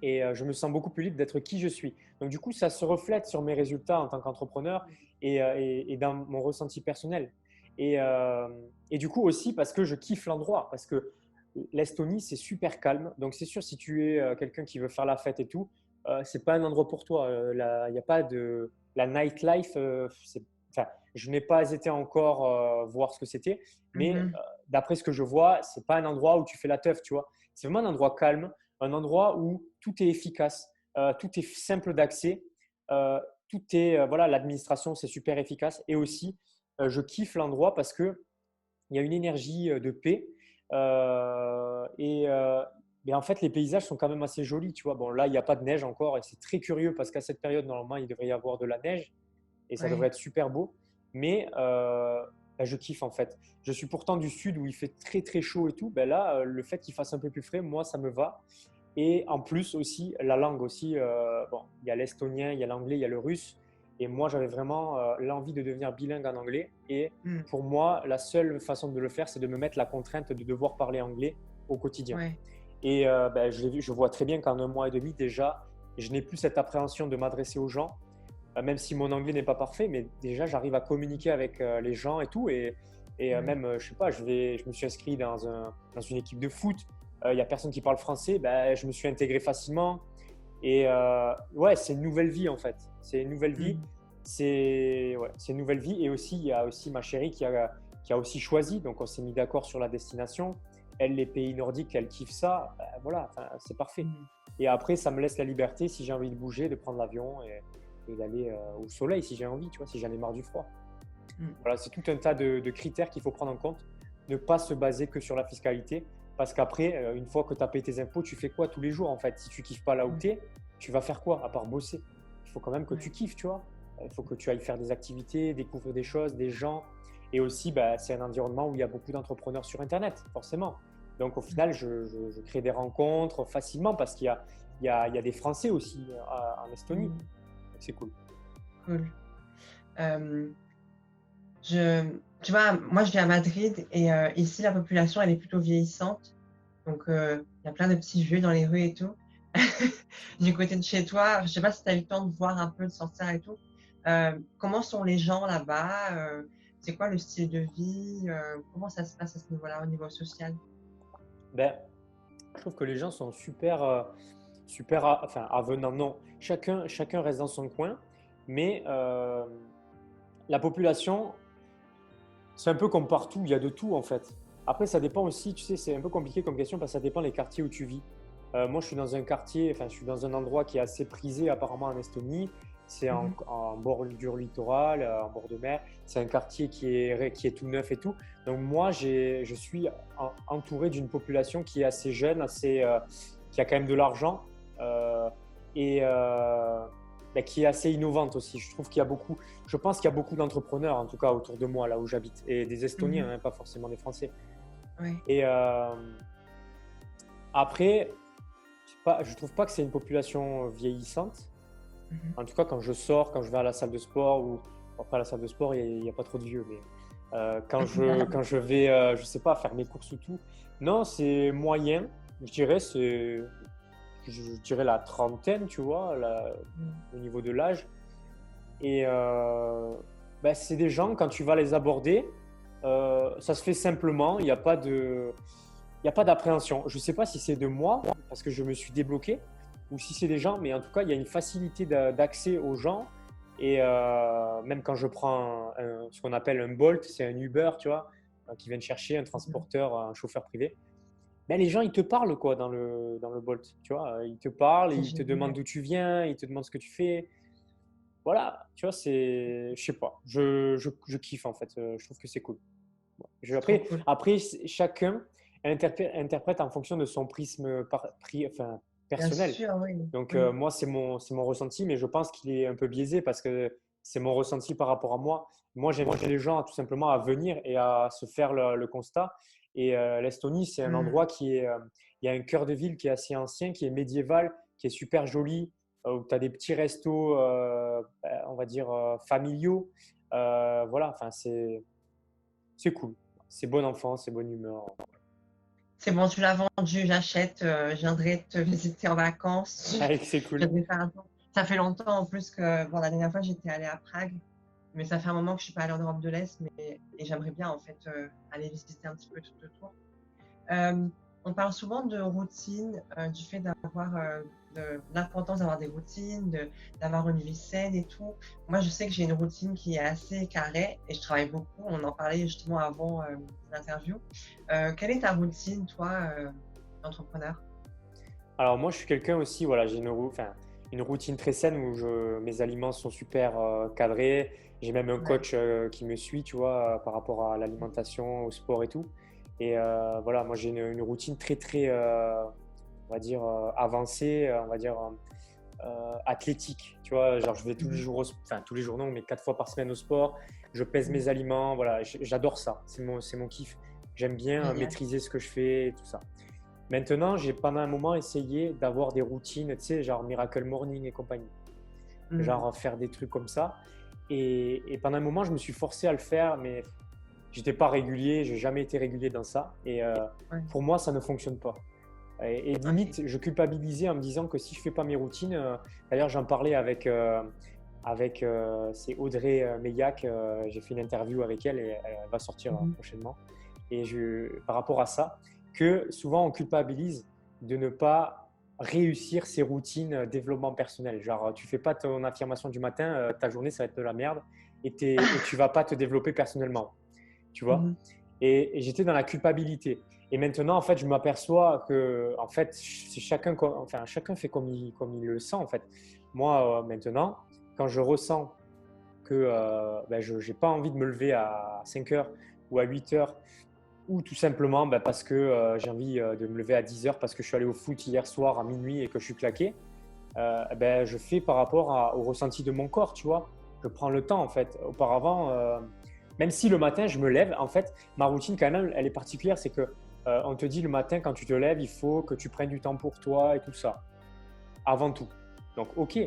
S2: et je me sens beaucoup plus libre d'être qui je suis. Donc du coup, ça se reflète sur mes résultats en tant qu'entrepreneur et dans mon ressenti personnel. Et, euh, et du coup aussi parce que je kiffe l'endroit, parce que l'Estonie, c'est super calme. Donc c'est sûr, si tu es quelqu'un qui veut faire la fête et tout, c'est pas un endroit pour toi. Il n'y a pas de la nightlife. Enfin, je n'ai pas été encore voir ce que c'était, mais
S1: Mhm.
S2: d'après ce que je vois, c'est pas un endroit où tu fais la teuf, tu vois. C'est vraiment un endroit calme, un endroit où tout est efficace, tout est simple d'accès, tout est voilà, l'administration c'est super efficace et aussi je kiffe l'endroit parce que il y a une énergie de paix et en fait les paysages sont quand même assez jolis, tu vois. Bon là il n'y a pas de neige encore et c'est très curieux parce qu'à cette période normalement il devrait y avoir de la neige et ça devrait
S1: Ouais.
S2: être super beau. Mais bah, je kiffe en fait. Je suis pourtant du sud où il fait très très chaud et tout. Ben là, le fait qu'il fasse un peu plus frais, moi, ça me va. Et en plus aussi, la langue aussi. Bon, il y a l'estonien, il y a l'anglais, il y a le russe. Et moi, j'avais vraiment l'envie de devenir bilingue en anglais. Et
S1: Mm.
S2: pour moi, la seule façon de le faire, c'est de me mettre la contrainte de devoir parler anglais au quotidien.
S1: Ouais.
S2: Et ben, je vois très bien qu'en un mois et demi déjà, je n'ai plus cette appréhension de m'adresser aux gens même si mon anglais n'est pas parfait, mais déjà j'arrive à communiquer avec les gens et tout. Et
S1: Ouais.
S2: même, je sais pas, je me suis inscrit dans une équipe de foot. Il n'y a personne qui parle français, ben, je me suis intégré facilement. Et ouais, c'est une nouvelle vie en fait. C'est une nouvelle vie.
S1: Mm.
S2: C'est une nouvelle vie. Et aussi, il y a aussi ma chérie qui a aussi choisi. Donc, on s'est mis d'accord sur la destination. Elle, les pays nordiques, elle kiffe ça. Ben, voilà, c'est parfait.
S1: Mm.
S2: Et après, ça me laisse la liberté, si j'ai envie de bouger, de prendre l'avion et d'aller au soleil si j'ai envie, tu vois, si j'en ai marre du froid.
S1: Mm.
S2: Voilà, c'est tout un tas de critères qu'il faut prendre en compte. Ne pas se baser que sur la fiscalité. Parce qu'après, une fois que tu as payé tes impôts, tu fais quoi tous les jours en fait? Si tu kiffes pas là où
S1: Ouais.
S2: tu es, tu vas faire quoi à part bosser? Il faut quand même que tu
S1: Ouais.
S2: kiffes, tu vois. Il faut que tu ailles faire des activités, découvrir des choses, des gens. Et aussi, bah, c'est un environnement où il y a beaucoup d'entrepreneurs sur Internet, forcément. Donc au
S1: Mm.
S2: final, je crée des rencontres facilement parce qu'il y a des Français aussi en Estonie.
S1: Mm.
S2: C'est cool.
S1: Cool. Euh, tu vois, moi, je vis à Madrid et ici, la population, elle est plutôt vieillissante. Donc, il y a plein de petits vieux dans les rues et tout. Du côté de chez toi, je sais pas si tu as eu le temps de voir un peu, de sortir et tout. Comment sont les gens là-bas? C'est quoi le style de vie? Comment ça se passe à ce niveau-là, au niveau social?
S2: Ben, je trouve que les gens sont super. super enfin, avenants. Non, chacun reste dans son coin, mais la population, c'est un peu comme partout, il y a de tout en fait. Après, ça dépend aussi, tu sais, c'est un peu compliqué comme question parce que ça dépend des quartiers où tu vis. Moi, je suis dans un quartier, enfin, je suis dans un endroit qui est assez prisé apparemment en Estonie. C'est
S1: Mhm.
S2: en bordure littorale, en bord de mer. C'est un quartier qui est tout neuf et tout. Donc moi, je suis entouré d'une population qui est assez jeune, qui a quand même de l'argent euh, et bah, qui est assez innovante aussi. Je pense qu'il y a beaucoup d'entrepreneurs, en tout cas autour de moi, là où j'habite, et des Estoniens,
S1: Mhm.
S2: hein, pas forcément des Français.
S1: Ouais.
S2: Et après, je trouve pas que c'est une population vieillissante.
S1: Mhm.
S2: En tout cas, quand je sors, quand je vais à la salle de sport, ou après à la salle de sport, il n'y a, pas trop de vieux, mais quand je vais, je sais pas, faire mes courses ou tout, non, c'est moyen. Je dirais, je dirais la trentaine, tu vois,
S1: Mhm.
S2: au niveau de l'âge. Et ben, c'est des gens, quand tu vas les aborder, ça se fait simplement, il y a pas d'appréhension. Je ne sais pas si c'est de moi, parce que je me suis débloqué, ou si c'est des gens, mais en tout cas, il y a une facilité d'accès aux gens. Et même quand je prends ce qu'on appelle un Bolt, c'est un Uber, tu vois, qui vient te chercher, un
S1: Mhm.
S2: transporteur, un chauffeur privé. Ben, les gens, ils te parlent quoi dans le Bolt, tu vois. Ils te parlent,
S1: C'est
S2: ils te demandent
S1: génial.
S2: d'où tu viens, ils te demandent ce que tu fais. Voilà, tu vois, je sais pas, je kiffe en fait, je trouve que c'est cool.
S1: C'est trop cool.
S2: Après, chacun interprète en fonction de son prisme enfin,
S1: Bien
S2: personnel.
S1: sûr, oui.
S2: Donc,
S1: Oui.
S2: moi, c'est mon ressenti, mais je pense qu'il est un peu biaisé parce que c'est mon ressenti par rapport à moi. Moi, j'invite les gens tout simplement à venir et à se faire le constat. Et l'Estonie, c'est un endroit
S1: Mhm.
S2: il y a un cœur de ville qui est assez ancien, qui est médiéval, qui est super joli, où tu as des petits restos, on va dire, familiaux. Voilà, enfin, c'est cool. C'est bon enfant, c'est bonne humeur.
S1: C'est bon, tu l'as vendu, j'achète, je viendrai te visiter en vacances.
S2: C'est
S1: Je
S2: cool.
S1: viendrai faire un tour. Ça fait longtemps en plus que, bon, la dernière fois, j'étais allée à Prague, mais ça fait un moment que je suis pas allée en Europe de l'Est, et j'aimerais bien en fait aller visiter un petit peu tout autour. Euh, on parle souvent de routine, du fait d'avoir l'importance d'avoir des routines, d'avoir une vie saine et tout. Moi, je sais que j'ai une routine qui est assez carrée et je travaille beaucoup. On en parlait justement avant l'interview. Quelle est ta routine, toi, d'entrepreneur?
S2: Alors moi, je suis quelqu'un aussi, voilà, j'ai enfin, une routine très saine où mes aliments sont super cadrés. J'ai même un
S1: Ouais.
S2: coach qui me suit, tu vois, par rapport à l'alimentation, au sport et tout. Et voilà, moi j'ai une routine très très, on va dire avancée, on va dire athlétique. Tu vois, genre je vais tous les
S1: Mhm.
S2: jours, enfin tous les jours non, mais 4 fois par semaine au sport. Je pèse
S1: Mhm.
S2: mes aliments, voilà, j'adore ça. C'est mon kiff. J'aime bien
S1: Génial.
S2: maîtriser ce que je fais et tout ça. Maintenant, j'ai pendant un moment essayé d'avoir des routines, tu sais, genre Miracle Morning et compagnie.
S1: Mhm.
S2: Genre faire des trucs comme ça. Et pendant un moment, je me suis forcé à le faire, mais j'étais pas régulier, j'ai jamais été régulier dans ça. Et
S1: Ouais.
S2: pour moi, ça ne fonctionne pas. Et
S1: Ok.
S2: limite, je culpabilisais en me disant que si je fais pas mes routines, d'ailleurs, j'en parlais avec c'est Audrey Meillac, j'ai fait une interview avec elle et elle va sortir
S1: Mhm.
S2: prochainement. Et par rapport à ça, que souvent on culpabilise de ne pas réussir ses routines développement personnel. Genre, tu fais pas ton affirmation du matin, ta journée, ça va être de la merde et tu vas pas te développer personnellement, tu vois.
S1: Mhm.
S2: Et j'étais dans la culpabilité. Et maintenant, en fait, je m'aperçois que, en fait, c'est enfin, chacun fait comme il le sent, en fait. Moi, maintenant, quand je ressens que ben, je n'ai pas envie de me lever à 5 heures ou à 8 heures ou tout simplement parce que j'ai envie de me lever à 10 heures parce que je suis allé au foot hier soir à minuit et que je suis claqué, ben, je fais par rapport au ressenti de mon corps, tu vois. Je prends le temps, en fait. Auparavant, même si le matin, je me lève, en fait, ma routine, quand même, elle est particulière. C'est que on te dit le matin, quand tu te lèves, il faut que tu prennes du temps pour toi et tout ça, avant tout. Donc, OK.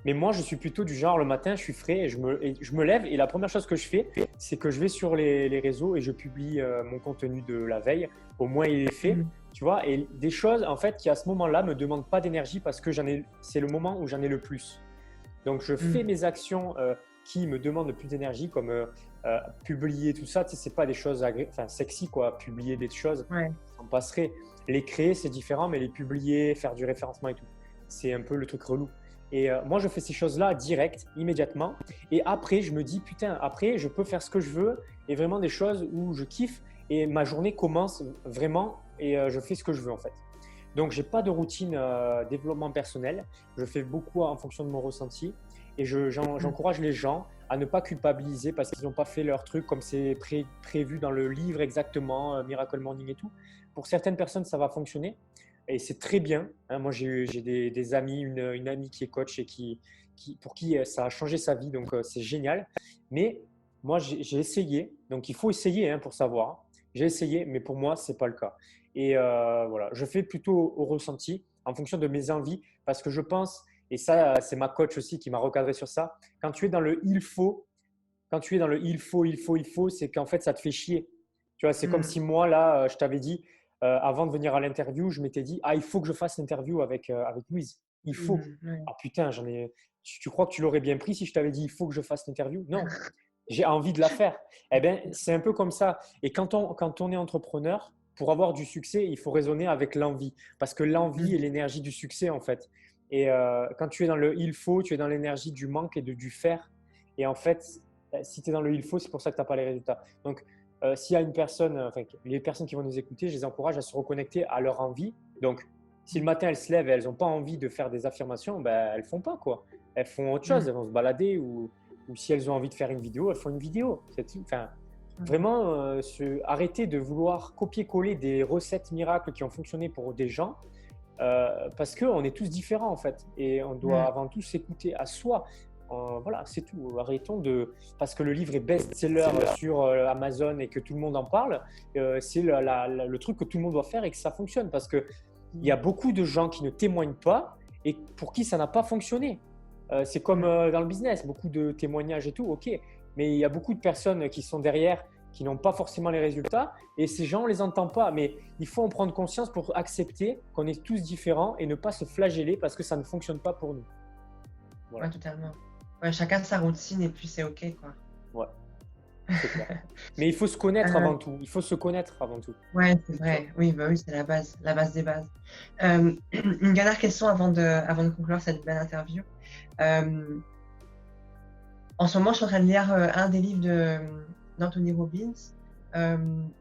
S2: Mais moi, je suis plutôt du genre, le matin, je suis frais et je me lève et la première chose que je fais, c'est que je vais sur les réseaux et je publie mon contenu de la veille. Au moins, il est fait,
S1: Mhm.
S2: tu vois. Et des choses, en fait, qui à ce moment-là me demandent pas d'énergie parce que c'est le moment où j'en ai le plus. Donc, je fais
S1: Mhm.
S2: mes actions qui me demandent le plus d'énergie, comme publier tout ça. Tu sais, c'est pas des choses enfin, sexy, quoi. Publier des choses,
S1: Ouais.
S2: ça en passerait. Les créer, c'est différent, mais les publier, faire du référencement et tout. c'est un peu le truc relou. Et moi, je fais ces choses-là direct, immédiatement. Et après, je me dis, putain, après, je peux faire ce que je veux et vraiment des choses où je kiffe et ma journée commence vraiment et je fais ce que je veux en fait. Donc, j'ai pas de routine développement personnel. Je fais beaucoup en fonction de mon ressenti et j'encourage les gens à ne pas culpabiliser parce qu'ils n'ont pas fait leur truc comme c'est prévu dans le livre exactement, Miracle Morning et tout. Pour certaines personnes, ça va fonctionner et c'est très bien. Hein. Moi, j'ai des amis, une amie qui est coach et pour qui ça a changé sa vie, donc c'est génial. Mais moi, j'ai essayé, donc il faut essayer hein, pour savoir. J'ai essayé, mais pour moi, c'est pas le cas. Et voilà, je fais plutôt au ressenti, en fonction de mes envies, parce que je pense, et ça, c'est ma coach aussi qui m'a recadré sur ça, quand tu es dans le il faut, quand tu es dans le il faut, c'est qu'en fait, ça te fait chier. Tu vois, c'est comme si moi, là, je t'avais dit, avant de venir à l'interview, je m'étais dit, ah, il faut que je fasse l'interview avec Louise. Il faut.
S1: Ouais.
S2: Ah putain, tu crois que tu l'aurais bien pris si je t'avais dit, il faut que je fasse l'interview? Non, j'ai envie de la faire. Eh bien, c'est un peu comme ça. Et quand on est entrepreneur, pour avoir du succès, il faut raisonner avec l'envie. Parce que l'envie est l'énergie du succès, en fait. Et quand tu es dans le il faut, tu es dans l'énergie du manque et du faire. Et en fait, si tu es dans le il faut, c'est pour ça que tu n'as pas les résultats. Donc, s'il y a une personne, enfin, les personnes qui vont nous écouter, je les encourage à se reconnecter à leur envie. Donc, si le matin elles se lèvent et elles n'ont pas envie de faire des affirmations, ben, elles ne font pas quoi. Elles font autre chose, elles vont se balader ou si elles ont envie de faire une vidéo, elles font une vidéo. C'est tout. Enfin, vraiment, arrêter de vouloir copier-coller des recettes miracles qui ont fonctionné pour des gens parce qu'on est tous différents en fait et on doit avant tout s'écouter à soi. Voilà, c'est tout. Arrêtons de… Parce que le livre est best-seller sur Amazon et que tout le monde en parle, c'est le truc que tout le monde doit faire et que ça fonctionne parce qu'il y a beaucoup de gens qui ne témoignent pas et pour qui ça n'a pas fonctionné. C'est comme dans le business, beaucoup de témoignages et tout, ok. Mais il y a beaucoup de personnes qui sont derrière, qui n'ont pas forcément les résultats et ces gens, on ne les entend pas. Mais il faut en prendre conscience pour accepter qu'on est tous différents et ne pas se flageller parce que ça ne fonctionne pas pour nous. Voilà.
S1: Ouais, totalement. Ouais, chacun sa routine et puis c'est ok quoi.
S2: Ouais, c'est clair. Mais il faut se connaître avant tout. Il faut se connaître avant tout.
S1: Ouais, c'est vrai. Oui, bah oui, c'est la base des bases. Une dernière question avant de conclure cette belle interview. En ce moment, je suis en train de lire un des livres d'Anthony Robbins.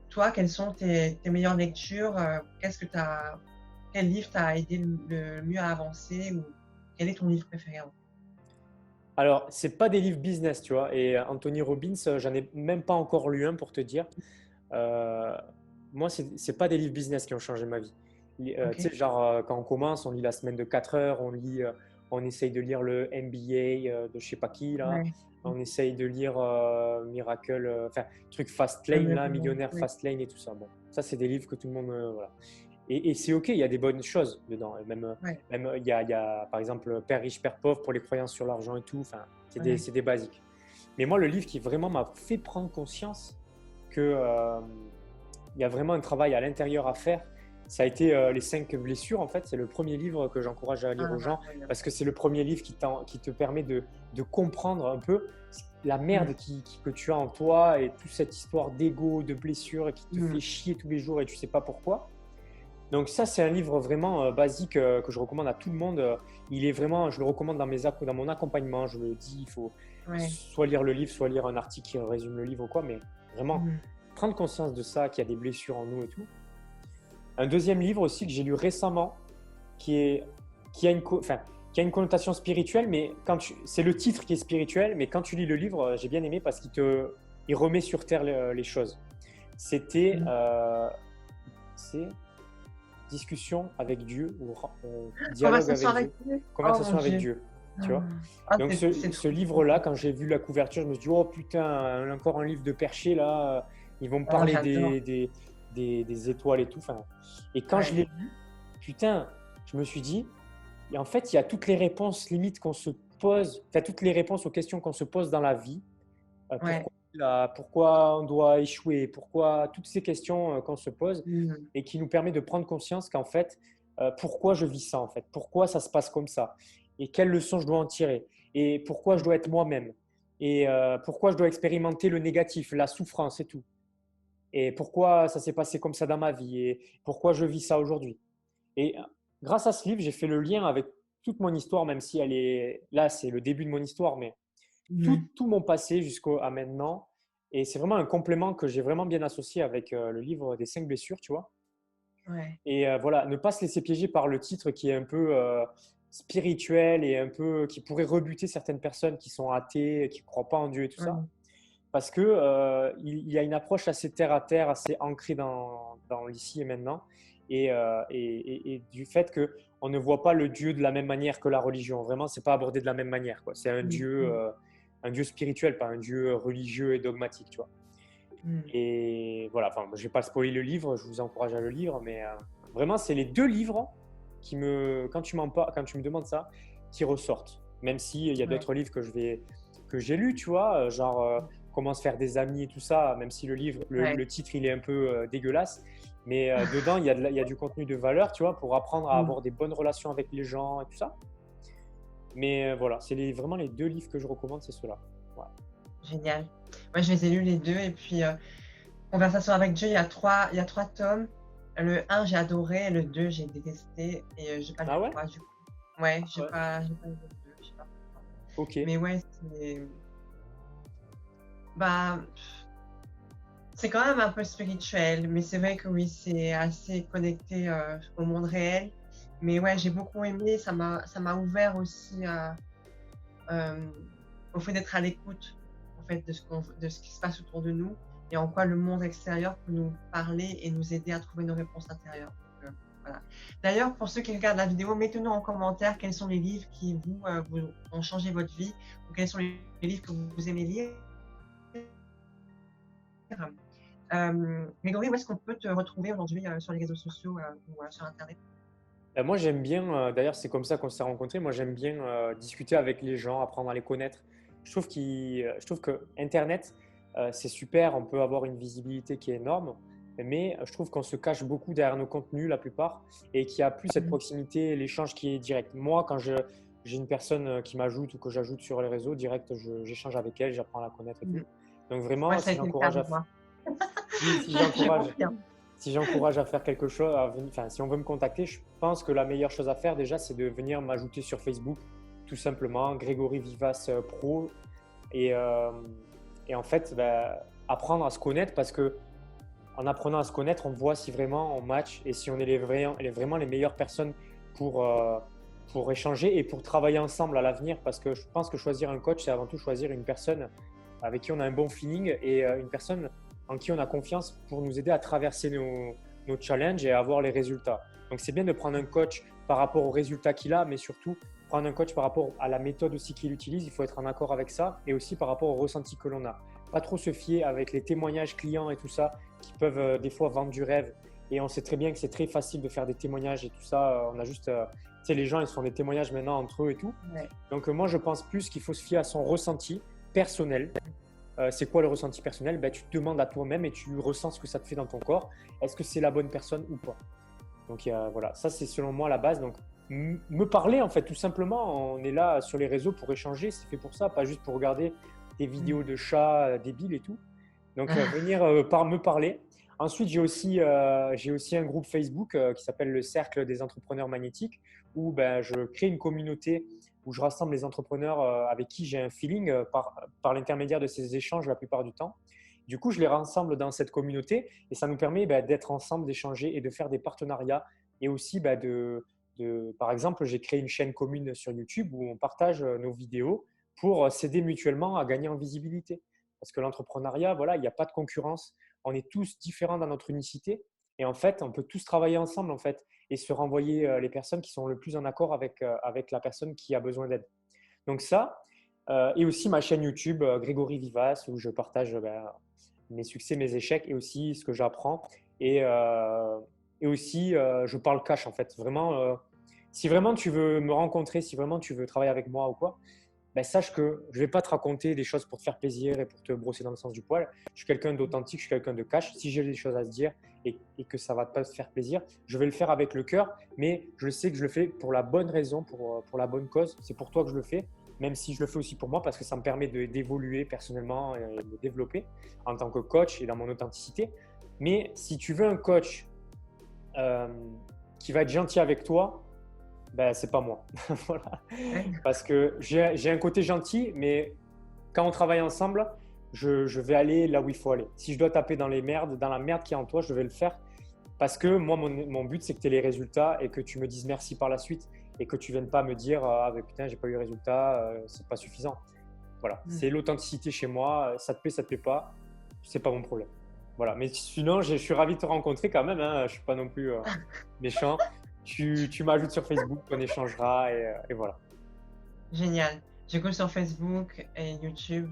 S1: Toi, quelles sont tes meilleures lectures? Quel livre t'a aidé le mieux à avancer ou quel est ton livre préféré?
S2: Alors, c'est pas des livres business, tu vois. Et Anthony Robbins, j'en ai même pas encore lu un pour te dire. Moi, c'est pas des livres business qui ont changé ma vie. Tu sais, genre, quand on commence, on lit la semaine de 4 heures, on essaye de lire le MBA de je sais pas qui, là.
S1: Ouais.
S2: On essaye de lire Miracle, enfin, truc Fast Lane, là, Millionnaire
S1: Ouais.
S2: Fast Lane et tout ça. Bon, ça, c'est des livres que tout le monde. Voilà. Et c'est OK, il y a des bonnes choses dedans. Et même il y a, par exemple, Père riche, Père pauvre pour les croyances sur l'argent et tout. Enfin, c'est des basiques. Mais moi, le livre qui vraiment m'a fait prendre conscience que il y a vraiment un travail à l'intérieur à faire, ça a été Les 5 blessures. En fait, c'est le premier livre que j'encourage à lire aux gens parce que c'est le premier livre qui te permet de comprendre un peu la merde que tu as en toi et toute cette histoire d'ego, de blessure qui te fait chier tous les jours et tu sais pas pourquoi. Donc ça, c'est un livre vraiment basique que je recommande à tout le monde. Il est vraiment, je le recommande dans mon accompagnement. Je le dis, il faut soit lire le livre, soit lire un article qui résume le livre ou quoi. Mais vraiment, prendre conscience de ça, qu'il y a des blessures en nous et tout. Un deuxième livre aussi que j'ai lu récemment, qui a une connotation spirituelle, mais c'est le titre qui est spirituel, mais quand tu lis le livre, j'ai bien aimé parce qu'il remet sur terre les choses. C'était c'est discussion avec Dieu ou dialogue avec Dieu, conversation avec Dieu. Tu vois. Donc ce livre-là, quand j'ai vu la couverture, je me suis dit oh putain, encore un livre de perché là, ils vont me parler des étoiles et tout. Enfin, et quand je l'ai lu, putain, je me suis dit, et en fait, il y a toutes les réponses limites qu'on se pose, tu as toutes les réponses aux questions qu'on se pose dans la vie. Pourquoi on doit échouer, pourquoi toutes ces questions qu'on se pose et qui nous permet de prendre conscience qu'en fait, pourquoi je vis ça en fait, pourquoi ça se passe comme ça et quelles leçons je dois en tirer et pourquoi je dois être moi-même et pourquoi je dois expérimenter le négatif, la souffrance et tout et pourquoi ça s'est passé comme ça dans ma vie et pourquoi je vis ça aujourd'hui. Et grâce à ce livre, j'ai fait le lien avec toute mon histoire, même si elle est là, c'est le début de mon histoire, mais tout mon passé jusqu'à maintenant. Et c'est vraiment un complément que j'ai vraiment bien associé avec le livre des 5 blessures, tu vois.
S1: Ouais.
S2: Et voilà, ne pas se laisser piéger par le titre qui est un peu spirituel et un peu qui pourrait rebuter certaines personnes qui sont athées, qui ne croient pas en Dieu et tout ça.
S1: Ouais.
S2: Parce que il y a une approche assez terre à terre, assez ancrée dans l'ici et maintenant. Et du fait qu'on ne voit pas le Dieu de la même manière que la religion. Vraiment, c'est pas abordé de la même manière, quoi. C'est un Dieu spirituel, pas un Dieu religieux et dogmatique, tu vois. Et voilà, enfin, je vais pas spoiler le livre, je vous encourage à le lire, mais vraiment, c'est les 2 livres qui quand tu me demandes ça, qui ressortent. Même s'il y a
S1: Ouais.
S2: d'autres livres que j'ai lus, tu vois, genre Comment se faire des amis et tout ça, même si
S1: Ouais.
S2: le titre, il est un peu dégueulasse. Mais dedans, il y a du contenu de valeur, tu vois, pour apprendre à avoir des bonnes relations avec les gens et tout ça. Mais voilà, c'est vraiment les 2 livres que je recommande, c'est ceux-là. Ouais.
S1: Génial. Ouais, je les ai lus les 2 et puis, Conversation avec Dieu, il y a trois tomes. Le un j'ai adoré, le 2 j'ai détesté et j'ai pas lu
S2: Ah
S1: le
S2: ouais?
S1: 3 du coup. Ouais,
S2: Ah ouais.
S1: j'ai pas lu le 2, je sais pas pourquoi.
S2: Ok.
S1: Mais ouais, bah, c'est quand même un peu spirituel, mais c'est vrai que oui, c'est assez connecté, au monde réel. Mais ouais, j'ai beaucoup aimé, ça m'a ouvert aussi hem, au fait d'être à l'écoute, en fait, de ce qui se passe autour de nous et en quoi le monde extérieur peut nous parler et nous aider à trouver nos réponses intérieures. Donc, voilà. D'ailleurs, pour ceux qui regardent la vidéo, mettez-nous en commentaire quels sont les livres qui vous ont changé votre vie ou quels sont les livres que vous aimez lire. Grégory, où est-ce qu'on peut te retrouver aujourd'hui, sur les réseaux sociaux, ou sur internet?
S2: Moi, j'aime bien, d'ailleurs, c'est comme ça qu'on s'est rencontrés. Moi, j'aime bien discuter avec les gens, apprendre à les connaître. Je trouve que Internet, c'est super, on peut avoir une visibilité qui est énorme, mais je trouve qu'on se cache beaucoup derrière nos contenus, la plupart, et qu'il n'y a plus cette
S1: Mmh.
S2: proximité, l'échange qui est direct. Moi, quand j'ai une personne qui m'ajoute ou que j'ajoute sur les réseaux, direct, j'échange avec elle, j'apprends à la connaître et
S1: Mmh.
S2: tout. Donc
S1: Ouais,
S2: vraiment,
S1: ça a
S2: si
S1: été le cas
S2: j'encourage
S1: avec moi.
S2: si
S1: Je
S2: j'encourage
S1: confirme.
S2: si j'encourage à faire quelque chose, enfin, si on veut me contacter, je pense que la meilleure chose à faire déjà, c'est de venir m'ajouter sur Facebook, tout simplement, Grégory Vivas Pro. Et, euh, et en fait, bah, apprendre à se connaître parce que en apprenant à se connaître, on voit si vraiment on match et si on est vraiment les meilleures personnes pour, euh, pour échanger et pour travailler ensemble à l'avenir. Parce que je pense que choisir un coach, c'est avant tout choisir une personne avec qui on a un bon feeling et une personne en qui on a confiance pour nous aider à traverser nos challenges et à avoir les résultats. Donc c'est bien de prendre un coach par rapport aux résultats qu'il a, mais surtout prendre un coach par rapport à la méthode aussi qu'il utilise. Il faut être en accord avec ça et aussi par rapport au ressenti que l'on a. Pas trop se fier avec les témoignages clients et tout ça qui peuvent des fois vendre du rêve. Et on sait très bien que c'est très facile de faire des témoignages et tout ça. On a juste, tu sais, les gens, ils se font des témoignages maintenant entre eux et tout.
S1: Ouais.
S2: Donc moi, je pense plus qu'il faut se fier à son ressenti personnel. C'est quoi le ressenti personnel? Ben, tu te demandes à toi-même et tu ressens ce que ça te fait dans ton corps. Est-ce que c'est la bonne personne ou pas? Donc voilà, ça c'est selon moi la base. Donc me parler en fait, tout simplement. On est là sur les réseaux pour échanger. C'est fait pour ça, pas juste pour regarder des vidéos de chats débiles et tout. Donc venir me parler. Ensuite, j'ai aussi un groupe Facebook qui s'appelle le Cercle des entrepreneurs magnétiques où ben, je crée une communauté où je rassemble les entrepreneurs avec qui j'ai un feeling par l'intermédiaire de ces échanges la plupart du temps. Du coup, je les rassemble dans cette communauté et ça nous permet ben, d'être ensemble, d'échanger et de faire des partenariats. Et aussi, ben, par exemple, j'ai créé une chaîne commune sur YouTube où on partage nos vidéos pour s'aider mutuellement à gagner en visibilité. Parce que l'entrepreneuriat, voilà, il n'y a pas de concurrence. On est tous différents dans notre unicité. Et en fait, on peut tous travailler ensemble en fait, et se renvoyer les personnes qui sont le plus en accord avec la personne qui a besoin d'aide. Donc ça, et aussi ma chaîne YouTube, Grégory Vivas, où je partage mes succès, mes échecs et aussi ce que j'apprends. Et, euh, et aussi, je parle cash en fait. Vraiment, si vraiment tu veux me rencontrer, si vraiment tu veux travailler avec moi ou quoi, ben, sache que je ne vais pas te raconter des choses pour te faire plaisir et pour te brosser dans le sens du poil. Je suis quelqu'un d'authentique, je suis quelqu'un de cash. Si j'ai des choses à se dire et que ça ne va pas te faire plaisir, je vais le faire avec le cœur, mais je sais que je le fais pour la bonne raison, pour la bonne cause. C'est pour toi que je le fais, même si je le fais aussi pour moi parce que ça me permet d'évoluer personnellement et de me développer en tant que coach et dans mon authenticité. Mais si tu veux un coach euh, qui va être gentil avec toi, ben, c'est pas moi. Voilà.
S1: D'accord.
S2: Parce que j'ai un côté gentil, mais quand on travaille ensemble, je vais aller là où il faut aller. Si je dois taper dans les merdes, dans la merde qui est en toi, je vais le faire. Parce que moi, mon but, c'est que tu aies les résultats et que tu me dises merci par la suite et que tu viennes pas me dire ah ben putain, j'ai pas eu les résultats, c'est pas suffisant. Voilà,
S1: Mm.
S2: c'est l'authenticité chez moi. Ça te plaît pas, c'est pas mon problème. Voilà, mais sinon, je suis ravi de te rencontrer quand même. Hein. Je suis pas non plus méchant. Tu m'ajoutes sur Facebook, on échangera et voilà.
S1: Génial. J'écoute sur Facebook et YouTube.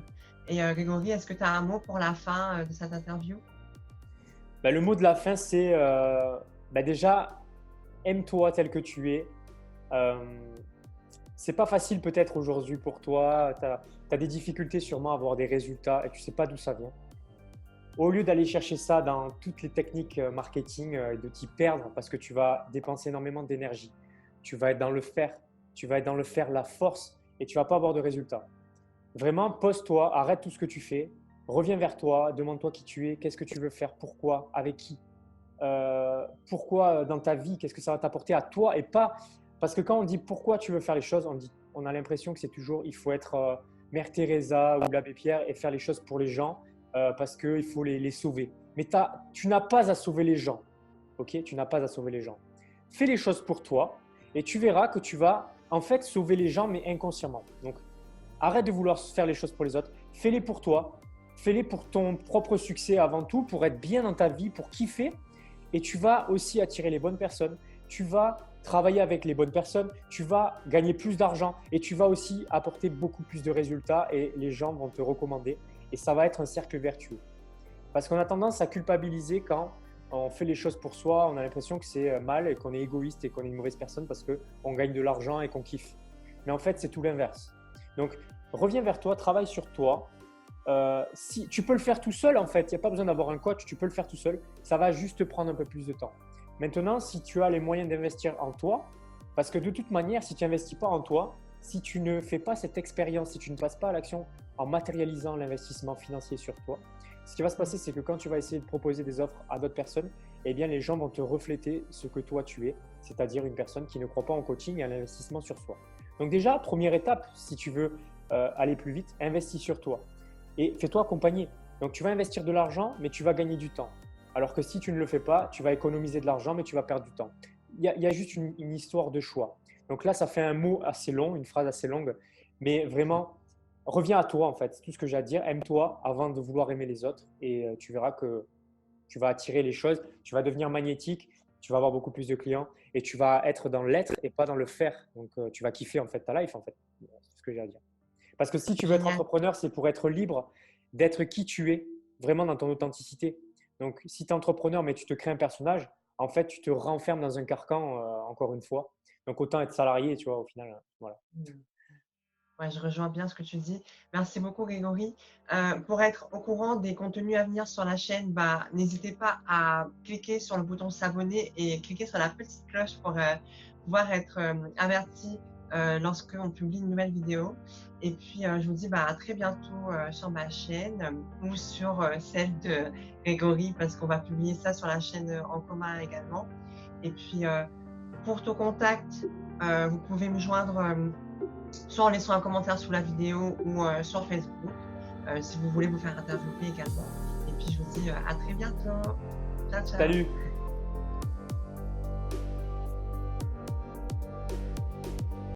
S1: Et Grégory, est-ce que tu as un mot pour la fin de cette interview?
S2: Bah, le mot de la fin, c'est bah, déjà, aime-toi tel que tu es. Euh, c'est pas facile peut-être aujourd'hui pour toi. Tu as des difficultés sûrement à avoir des résultats et tu sais pas d'où ça vient. Au lieu d'aller chercher ça dans toutes les techniques marketing et de t'y perdre parce que tu vas dépenser énormément d'énergie, tu vas être dans le faire, tu vas être dans le faire la force et tu vas pas avoir de résultats. Vraiment, pose-toi, arrête tout ce que tu fais, reviens vers toi, demande-toi qui tu es, qu'est-ce que tu veux faire, pourquoi, avec qui, pourquoi dans ta vie, qu'est-ce que ça va t'apporter à toi et pas parce que quand on dit pourquoi tu veux faire les choses, on a l'impression que c'est toujours il faut être Mère Teresa ou l'abbé Pierre et faire les choses pour les gens parce qu'il faut les sauver. Mais tu n'as pas à sauver les gens, ok? Tu n'as pas à sauver les gens. Fais les choses pour toi et tu verras que tu vas en fait sauver les gens mais inconsciemment. Donc arrête de vouloir faire les choses pour les autres. Fais-les pour toi. Fais-les pour ton propre succès avant tout, pour être bien dans ta vie, pour kiffer. Et tu vas aussi attirer les bonnes personnes. Tu vas travailler avec les bonnes personnes. Tu vas gagner plus d'argent. Et tu vas aussi apporter beaucoup plus de résultats. Et les gens vont te recommander. Et ça va être un cercle vertueux. Parce qu'on a tendance à culpabiliser quand on fait les choses pour soi. On a l'impression que c'est mal et qu'on est égoïste et qu'on est une mauvaise personne parce qu'on gagne de l'argent et qu'on kiffe. Mais en fait, c'est tout l'inverse. Donc, reviens vers toi, travaille sur toi. Si tu peux le faire tout seul, en fait, il n'y a pas besoin d'avoir un coach, tu peux le faire tout seul. Ça va juste te prendre un peu plus de temps. Maintenant, si tu as les moyens d'investir en toi, parce que de toute manière, si tu n'investis pas en toi, si tu ne fais pas cette expérience, si tu ne passes pas à l'action en matérialisant l'investissement financier sur toi, ce qui va se passer, c'est que quand tu vas essayer de proposer des offres à d'autres personnes, eh bien, les gens vont te refléter ce que toi tu es, c'est-à-dire une personne qui ne croit pas en coaching et à l'investissement sur soi. Donc déjà, première étape, si tu veux aller plus vite, investis sur toi et fais-toi accompagner. Donc tu vas investir de l'argent, mais tu vas gagner du temps. Alors que si tu ne le fais pas, tu vas économiser de l'argent, mais tu vas perdre du temps. Il y a juste une histoire de choix. Donc là, ça fait un mot assez long, une phrase assez longue, mais vraiment, reviens à toi en fait. C'est tout ce que j'ai à dire. Aime-toi avant de vouloir aimer les autres et tu verras que tu vas attirer les choses, tu vas devenir magnétique, tu vas avoir beaucoup plus de clients et tu vas être dans l'être et pas dans le faire. Donc tu vas kiffer en fait ta life en fait. C'est ce que j'ai à dire. Parce que si tu veux être
S1: Génial.
S2: entrepreneur, c'est pour être libre d'être qui tu es, vraiment dans ton authenticité. Donc si tu es entrepreneur mais tu te crées un personnage, en fait tu te renfermes dans un carcan encore une fois. Donc autant être salarié, tu vois, au final. Voilà.
S1: Ouais, je rejoins bien ce que tu dis. Merci beaucoup, Grégory. Pour être au courant des contenus à venir sur la chaîne, bah, n'hésitez pas à cliquer sur le bouton s'abonner et cliquer sur la petite cloche pour pouvoir être averti lorsque on publie une nouvelle vidéo. Et puis, je vous dis bah, à très bientôt sur ma chaîne ou sur celle de Grégory parce qu'on va publier ça sur la chaîne en commun également. Et puis, pour tout contact, vous pouvez me joindre soit en laissant un commentaire sous la vidéo ou sur Facebook, si vous voulez vous faire interviewer également. Et puis je vous dis à très bientôt. Ciao, ciao.
S2: Salut!